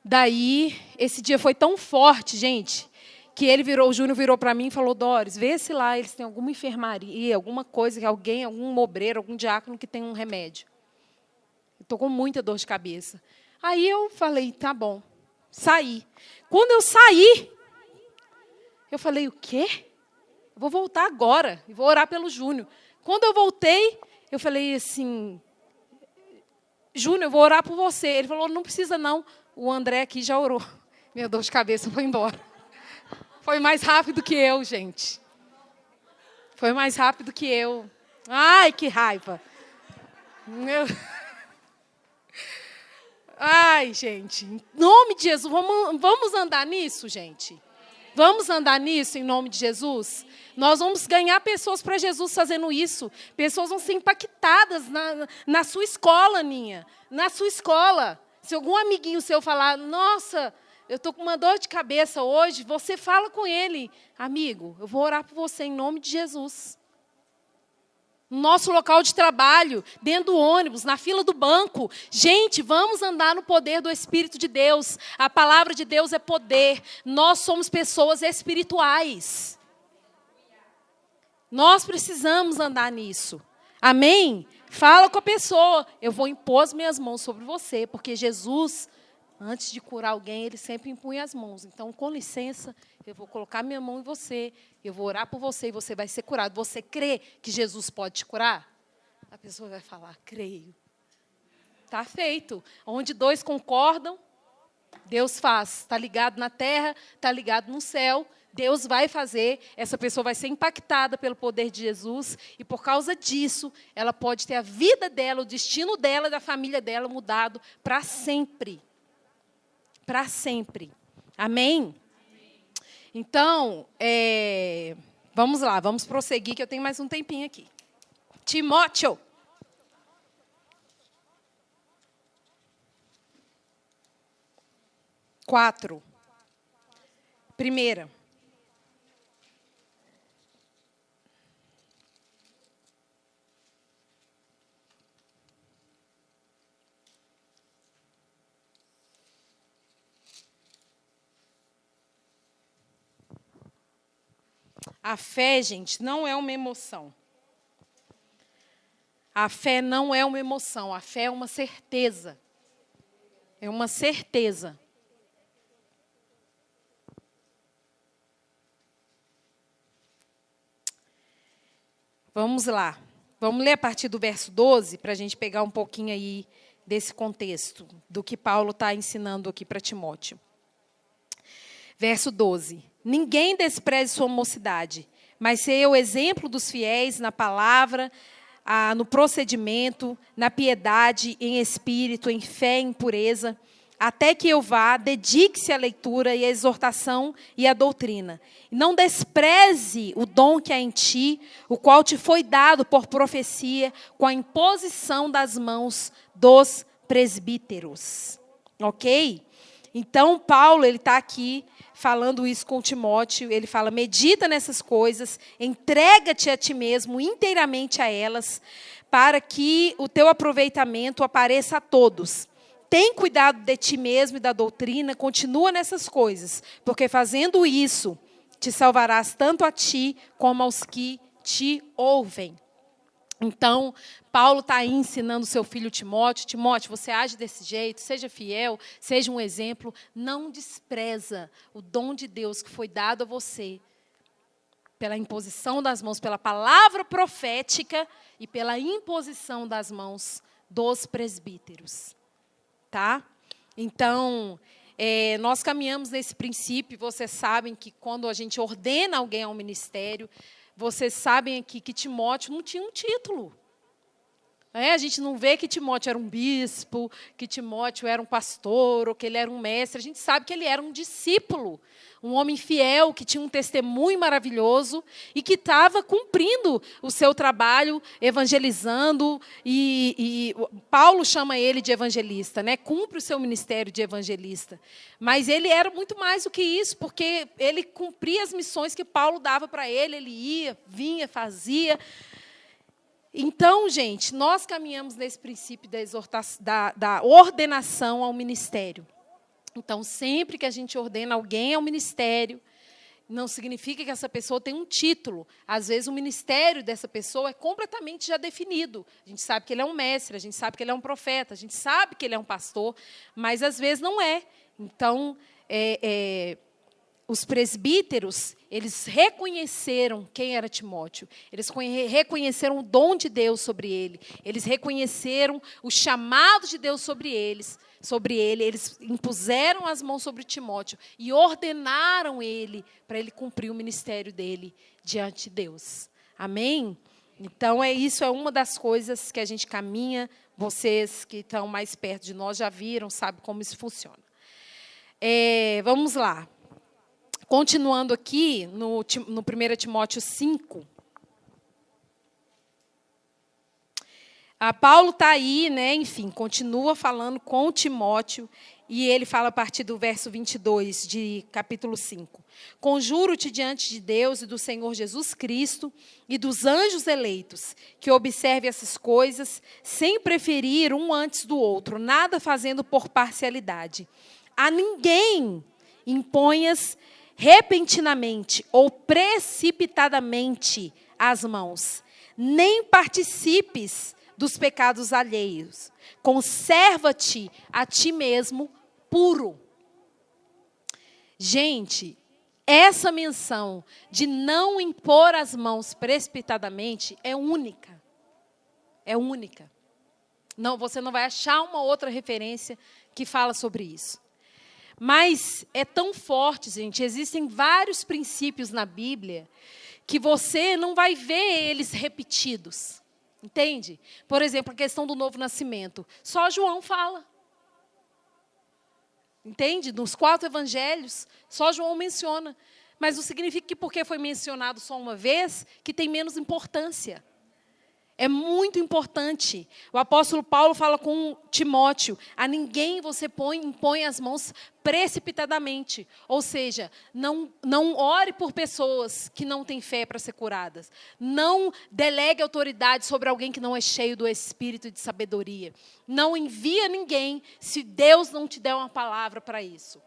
Daí, esse dia foi tão forte, gente, que o Júnior virou para mim e falou: Doris, vê se lá eles têm alguma enfermaria, alguma coisa, que alguém, algum obreiro, algum diácono que tem um remédio. Eu estou com muita dor de cabeça. Aí eu falei: tá bom. Saí. Quando eu saí, eu falei: o quê? Eu vou voltar agora e vou orar pelo Júnior. Quando eu voltei, eu falei assim: Júnior, eu vou orar por você. Ele falou: não precisa não, o André aqui já orou. Minha dor de cabeça foi embora. Foi mais rápido que eu, gente. Foi mais rápido que eu. Ai, que raiva. Ai, gente, em nome de Jesus, vamos andar nisso, gente? Vamos andar nisso em nome de Jesus? Nós vamos ganhar pessoas para Jesus fazendo isso. Pessoas vão ser impactadas na sua escola, Ninha. Na sua escola. Se algum amiguinho seu falar: nossa, eu estou com uma dor de cabeça hoje, você fala com ele: amigo, eu vou orar por você em nome de Jesus. No nosso local de trabalho, dentro do ônibus, na fila do banco. Gente, vamos andar no poder do Espírito de Deus. A palavra de Deus é poder. Nós somos pessoas espirituais. Nós precisamos andar nisso. Amém? Fala com a pessoa: eu vou impor as minhas mãos sobre você, porque Jesus, antes de curar alguém, ele sempre impunha as mãos. Então, com licença, eu vou colocar minha mão em você, eu vou orar por você e você vai ser curado. Você crê que Jesus pode te curar? A pessoa vai falar: creio. Está feito. Onde dois concordam, Deus faz. Está ligado na terra, está ligado no céu. Deus vai fazer, essa pessoa vai ser impactada pelo poder de Jesus e, por causa disso, ela pode ter a vida dela, o destino dela, da família dela mudado para sempre. Para sempre. Amém? Então, vamos lá, vamos prosseguir, que eu tenho mais um tempinho aqui. Timóteo. Quatro. Primeira. A fé, gente, não é uma emoção. A fé não é uma emoção, a fé é uma certeza. É uma certeza. Vamos lá. Vamos ler a partir do verso 12, para a gente pegar um pouquinho aí desse contexto, do que Paulo está ensinando aqui para Timóteo. Verso 12. Ninguém despreze sua mocidade, mas seja o exemplo dos fiéis na palavra, no procedimento, na piedade, em espírito, em fé, em pureza, até que eu vá, dedique-se à leitura e à exortação e à doutrina. Não despreze o dom que há em ti, o qual te foi dado por profecia, com a imposição das mãos dos presbíteros. Ok? Então, Paulo, ele está aqui falando isso com Timóteo. Ele fala, medita nessas coisas, entrega-te a ti mesmo inteiramente a elas, para que o teu aproveitamento apareça a todos. Tem cuidado de ti mesmo e da doutrina, continua nessas coisas, porque fazendo isso, te salvarás tanto a ti como aos que te ouvem. Então, Paulo está aí ensinando seu filho Timóteo. Timóteo, você age desse jeito, seja fiel, seja um exemplo. Não despreza o dom de Deus que foi dado a você pela imposição das mãos, pela palavra profética e pela imposição das mãos dos presbíteros. Tá? Então, nós caminhamos nesse princípio. Vocês sabem que quando a gente ordena alguém ao ministério, vocês sabem aqui que Timóteo não tinha um título. A gente não vê que Timóteo era um bispo, que Timóteo era um pastor, ou que ele era um mestre. A gente sabe que ele era um discípulo, um homem fiel, que tinha um testemunho maravilhoso e que estava cumprindo o seu trabalho, evangelizando. E Paulo chama ele de evangelista, né? Cumpre o seu ministério de evangelista. Mas ele era muito mais do que isso, porque ele cumpria as missões que Paulo dava para ele. Ele ia, vinha, fazia. Então, gente, nós caminhamos nesse princípio da ordenação ao ministério. Então, sempre que a gente ordena alguém ao ministério, não significa que essa pessoa tem um título. Às vezes, o ministério dessa pessoa é completamente já definido. A gente sabe que ele é um mestre, a gente sabe que ele é um profeta, a gente sabe que ele é um pastor, mas, às vezes, não é. Então, os presbíteros, eles reconheceram quem era Timóteo. Eles reconheceram o dom de Deus sobre ele. Eles reconheceram o chamado de Deus sobre ele. Eles impuseram as mãos sobre Timóteo e ordenaram ele para ele cumprir o ministério dele diante de Deus. Amém? Então, isso é uma das coisas que a gente caminha. Vocês que estão mais perto de nós já viram, sabem como isso funciona. Vamos lá. Continuando aqui, no 1 Timóteo 5. Paulo está aí, né, enfim, continua falando com Timóteo, e ele fala a partir do verso 22 de capítulo 5. Conjuro-te diante de Deus e do Senhor Jesus Cristo e dos anjos eleitos, que observe essas coisas, sem preferir um antes do outro, nada fazendo por parcialidade. A ninguém imponhas repentinamente ou precipitadamente as mãos, nem participes dos pecados alheios. Conserva-te a ti mesmo puro. Gente, essa menção de não impor as mãos precipitadamente é única. É única. Não, você não vai achar uma outra referência que fala sobre isso. Mas é tão forte, gente, existem vários princípios na Bíblia que você não vai ver eles repetidos, entende? Por exemplo, a questão do novo nascimento, só João fala. Entende? Nos 4 evangelhos, só João menciona. Mas não significa que porque foi mencionado só uma vez, que tem menos importância. É muito importante. O apóstolo Paulo fala com Timóteo, a ninguém você impõe as mãos precipitadamente. Ou seja, não ore por pessoas que não têm fé para ser curadas. Não delegue autoridade sobre alguém que não é cheio do Espírito e de sabedoria. Não envia ninguém se Deus não te der uma palavra para isso.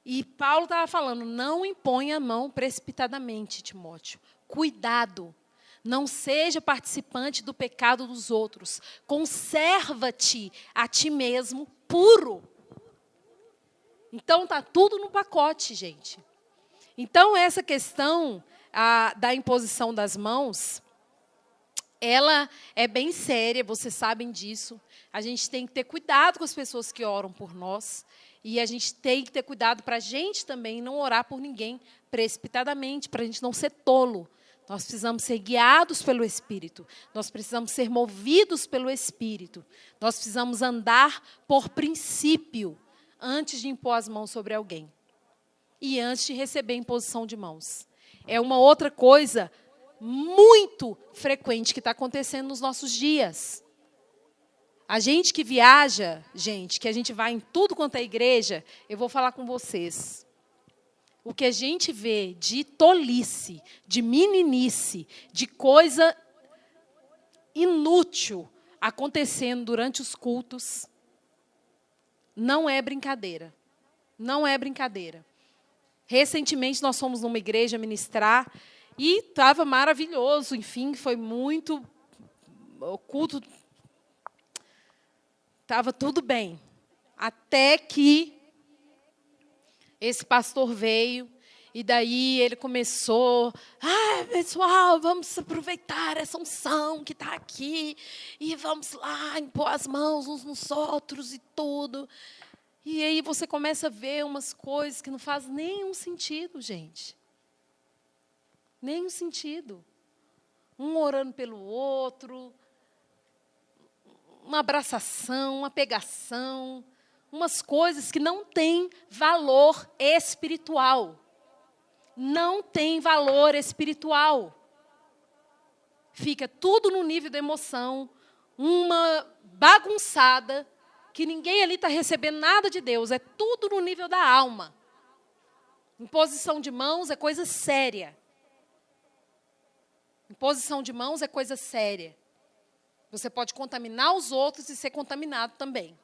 E Paulo estava falando, não imponha a mão precipitadamente, Timóteo. Cuidado, não seja participante do pecado dos outros. Conserva-te a ti mesmo puro. Então, está tudo no pacote, gente. Então, essa questão da imposição das mãos, ela é bem séria, vocês sabem disso. A gente tem que ter cuidado com as pessoas que oram por nós. E a gente tem que ter cuidado para a gente também não orar por ninguém precipitadamente, para a gente não ser tolo. Nós precisamos ser guiados pelo Espírito. Nós precisamos ser movidos pelo Espírito. Nós precisamos andar por princípio antes de impor as mãos sobre alguém. E antes de receber imposição de mãos. É uma outra coisa muito frequente que está acontecendo nos nossos dias. A gente que viaja, gente, que a gente vai em tudo quanto é igreja, eu vou falar com vocês. O que a gente vê de tolice, de meninice, de coisa inútil acontecendo durante os cultos, não é brincadeira. Não é brincadeira. Recentemente nós fomos numa igreja ministrar e estava maravilhoso, enfim, foi muito... O culto estava tudo bem. Até que esse pastor veio e daí ele começou, pessoal, vamos aproveitar essa unção que está aqui e vamos lá impor as mãos uns nos outros e tudo. E aí você começa a ver umas coisas que não fazem nenhum sentido, gente. Nenhum sentido. Um orando pelo outro, uma abraçação, uma pegação, umas coisas que não têm valor espiritual. Não tem valor espiritual. Fica tudo no nível da emoção, uma bagunçada, que ninguém ali está recebendo nada de Deus, é tudo no nível da alma. Imposição de mãos é coisa séria. Imposição de mãos é coisa séria. Você pode contaminar os outros e ser contaminado também.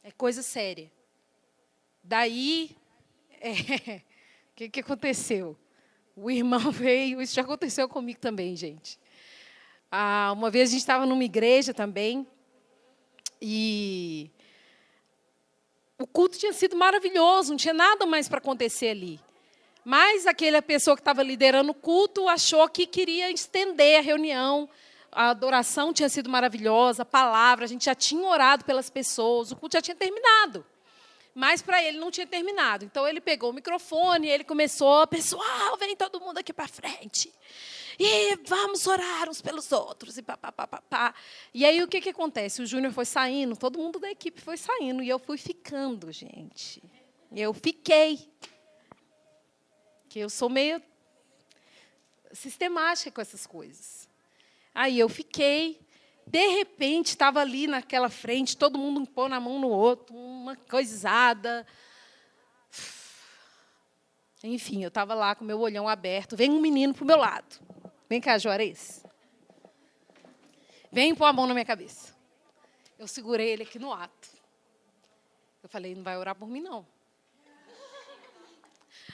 É coisa séria. Daí, o que aconteceu? O irmão veio, isso já aconteceu comigo também, gente. Uma vez a gente estava numa igreja também, e o culto tinha sido maravilhoso, não tinha nada mais para acontecer ali. Mas aquela pessoa que estava liderando o culto achou que queria estender a reunião. A adoração tinha sido maravilhosa, a palavra, a gente já tinha orado pelas pessoas, o culto já tinha terminado. Mas para ele não tinha terminado. Então ele pegou o microfone e ele começou, pessoal, vem todo mundo aqui para frente. E vamos orar uns pelos outros. E aí o que acontece? O Júnior foi saindo, todo mundo da equipe foi saindo. E eu fui ficando, gente. Eu fiquei. Que eu sou meio sistemática com essas coisas. Aí eu fiquei. De repente, estava ali naquela frente, todo mundo pondo a mão no outro, uma coisada. Enfim, eu estava lá com o meu olhão aberto. Vem um menino para o meu lado. Vem cá, Juarez. Vem pôr a mão na minha cabeça. Eu segurei ele aqui no ato. Eu falei, não vai orar por mim, não.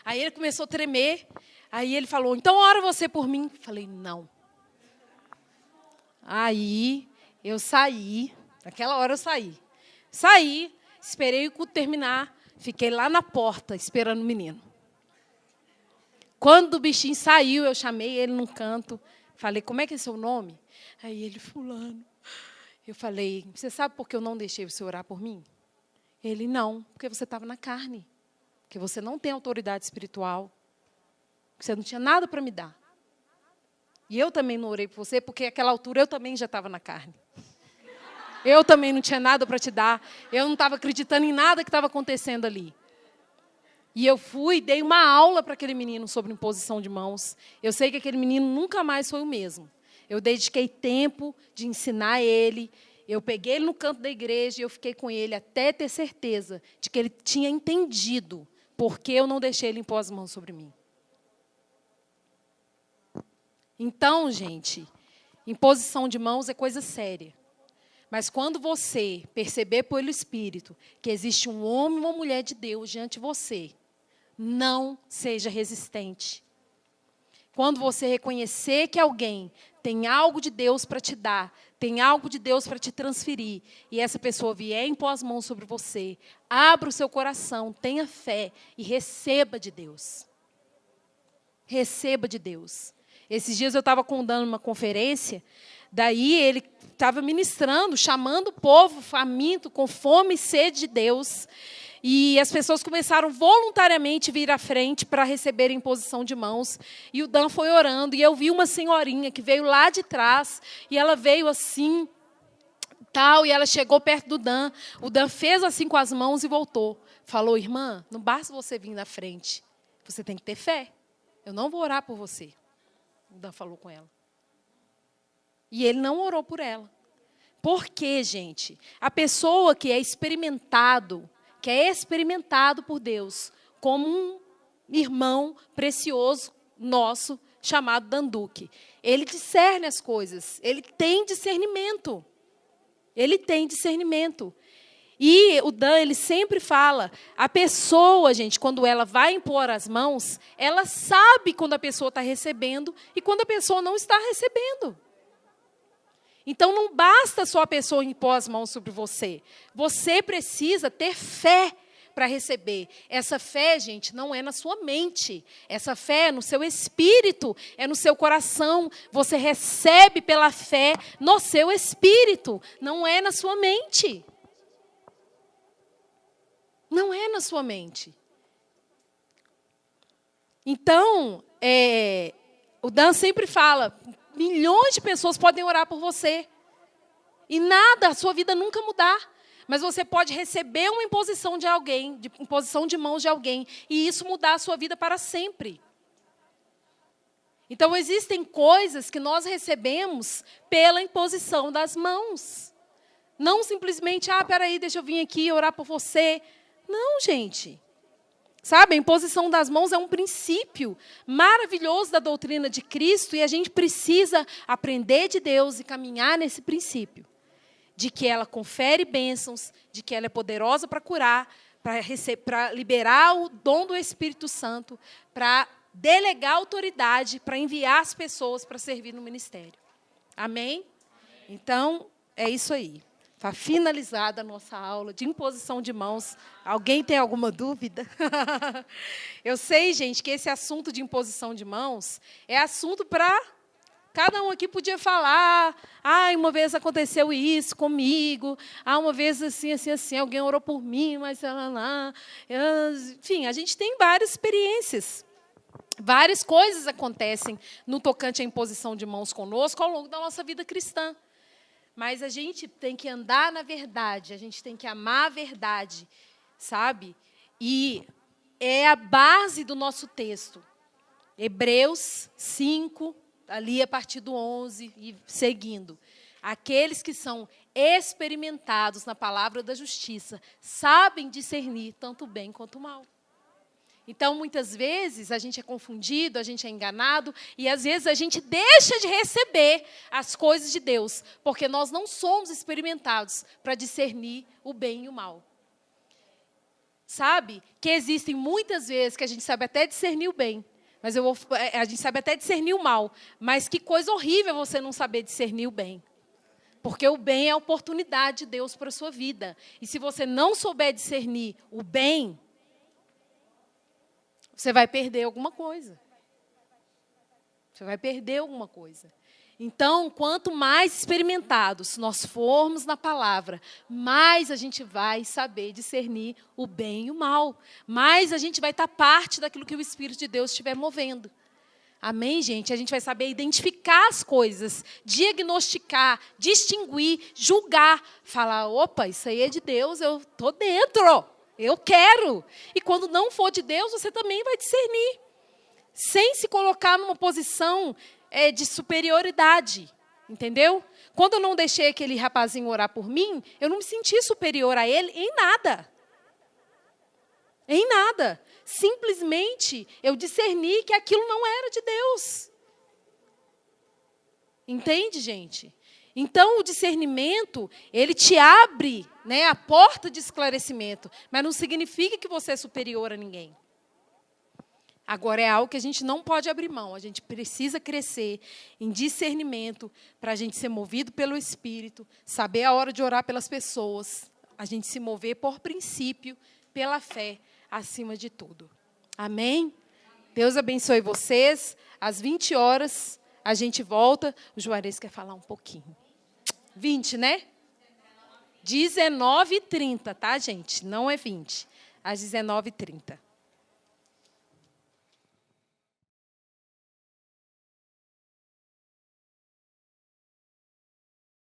Aí ele começou a tremer. Aí ele falou, então ora você por mim. Eu falei, não. Aí eu saí. Naquela hora eu saí. Saí, esperei o culto terminar. Fiquei lá na porta esperando o menino. Quando o bichinho saiu, eu chamei ele num canto. Falei, como é que é seu nome? Aí ele, fulano. Eu falei, você sabe por que eu não deixei você orar por mim? Ele, não, porque você estava na carne. Porque você não tem autoridade espiritual. Você não tinha nada para me dar. E eu também não orei por você, porque naquela altura eu também já estava na carne. Eu também não tinha nada para te dar. Eu não estava acreditando em nada que estava acontecendo ali. E eu fui, dei uma aula para aquele menino sobre imposição de mãos. Eu sei que aquele menino nunca mais foi o mesmo. Eu dediquei tempo de ensinar ele. Eu peguei ele no canto da igreja e eu fiquei com ele até ter certeza de que ele tinha entendido por que eu não deixei ele impor as mãos sobre mim. Então, gente, imposição de mãos é coisa séria. Mas quando você perceber pelo Espírito que existe um homem ou uma mulher de Deus diante de você, não seja resistente. Quando você reconhecer que alguém tem algo de Deus para te dar, tem algo de Deus para te transferir, e essa pessoa vier impor as mãos sobre você, abra o seu coração, tenha fé e receba de Deus. Receba de Deus. Esses dias eu estava dando uma conferência, daí ele estava ministrando, chamando o povo faminto, com fome e sede de Deus. E as pessoas começaram voluntariamente a vir à frente para receber a imposição de mãos. E o Dan foi orando. E eu vi uma senhorinha que veio lá de trás. E ela veio assim, tal. E ela chegou perto do Dan. O Dan fez assim com as mãos e voltou. Falou, irmã, não basta você vir na frente. Você tem que ter fé. Eu não vou orar por você. O Dan falou com ela. E ele não orou por ela. Por quê, gente? A pessoa que é experimentado por Deus, como um irmão precioso nosso, chamado Danduque. Ele discerne as coisas, ele tem discernimento. Ele tem discernimento. E o Dan, ele sempre fala, a pessoa, gente, quando ela vai impor as mãos, ela sabe quando a pessoa está recebendo e quando a pessoa não está recebendo. Então, não basta só a pessoa impor as mãos sobre você. Você precisa ter fé para receber. Essa fé, gente, não é na sua mente. Essa fé é no seu espírito, é no seu coração. Você recebe pela fé no seu espírito, não é na sua mente. Não é na sua mente. Então, o Dan sempre fala, milhões de pessoas podem orar por você. E nada, a sua vida nunca mudar. Mas você pode receber uma imposição de alguém, imposição de mãos de alguém, e isso mudar a sua vida para sempre. Então, existem coisas que nós recebemos pela imposição das mãos. Não simplesmente, peraí, deixa eu vir aqui orar por você. Não, gente. Sabe, a imposição das mãos é um princípio maravilhoso da doutrina de Cristo e a gente precisa aprender de Deus e caminhar nesse princípio. De que ela confere bênçãos, de que ela é poderosa para curar, para liberar o dom do Espírito Santo, para delegar autoridade, para enviar as pessoas para servir no ministério. Amém? Então, é isso aí. Está finalizada a nossa aula de imposição de mãos. Alguém tem alguma dúvida? Eu sei, gente, que esse assunto de imposição de mãos é assunto para... Cada um aqui podia falar, uma vez aconteceu isso comigo, uma vez assim, alguém orou por mim, mas... Enfim, a gente tem várias experiências. Várias coisas acontecem no tocante à imposição de mãos conosco ao longo da nossa vida cristã. Mas a gente tem que andar na verdade, a gente tem que amar a verdade, sabe? E é a base do nosso texto. Hebreus 5, ali a partir do 11 e seguindo. Aqueles que são experimentados na palavra da justiça sabem discernir tanto o bem quanto o mal. Então, muitas vezes, a gente é confundido, a gente é enganado, e às vezes a gente deixa de receber as coisas de Deus, porque nós não somos experimentados para discernir o bem e o mal. Sabe que existem muitas vezes que a gente sabe até discernir o bem, mas a gente sabe até discernir o mal, mas que coisa horrível você não saber discernir o bem. Porque o bem é a oportunidade de Deus para a sua vida. E se você não souber discernir o bem, você vai perder alguma coisa. Você vai perder alguma coisa. Então, quanto mais experimentados nós formos na palavra, mais a gente vai saber discernir o bem e o mal. Mais a gente vai estar parte daquilo que o Espírito de Deus estiver movendo. Amém, gente? A gente vai saber identificar as coisas, diagnosticar, distinguir, julgar. Falar, opa, isso aí é de Deus, eu estou dentro. Eu quero. E quando não for de Deus, você também vai discernir. Sem se colocar numa posição de superioridade. Entendeu? Quando eu não deixei aquele rapazinho orar por mim, eu não me senti superior a ele em nada. Em nada. Simplesmente eu discerni que aquilo não era de Deus. Entende, gente? Então, o discernimento, ele te abre, né, a porta de esclarecimento, mas não significa que você é superior a ninguém. Agora, é algo que a gente não pode abrir mão, a gente precisa crescer em discernimento para a gente ser movido pelo Espírito, saber a hora de orar pelas pessoas, a gente se mover por princípio, pela fé, acima de tudo. Amém? Deus abençoe vocês. Às 20 horas, a gente volta. O Juarez quer falar um pouquinho. 20, né? 19h30, tá, gente? Não é 20. às 19h30.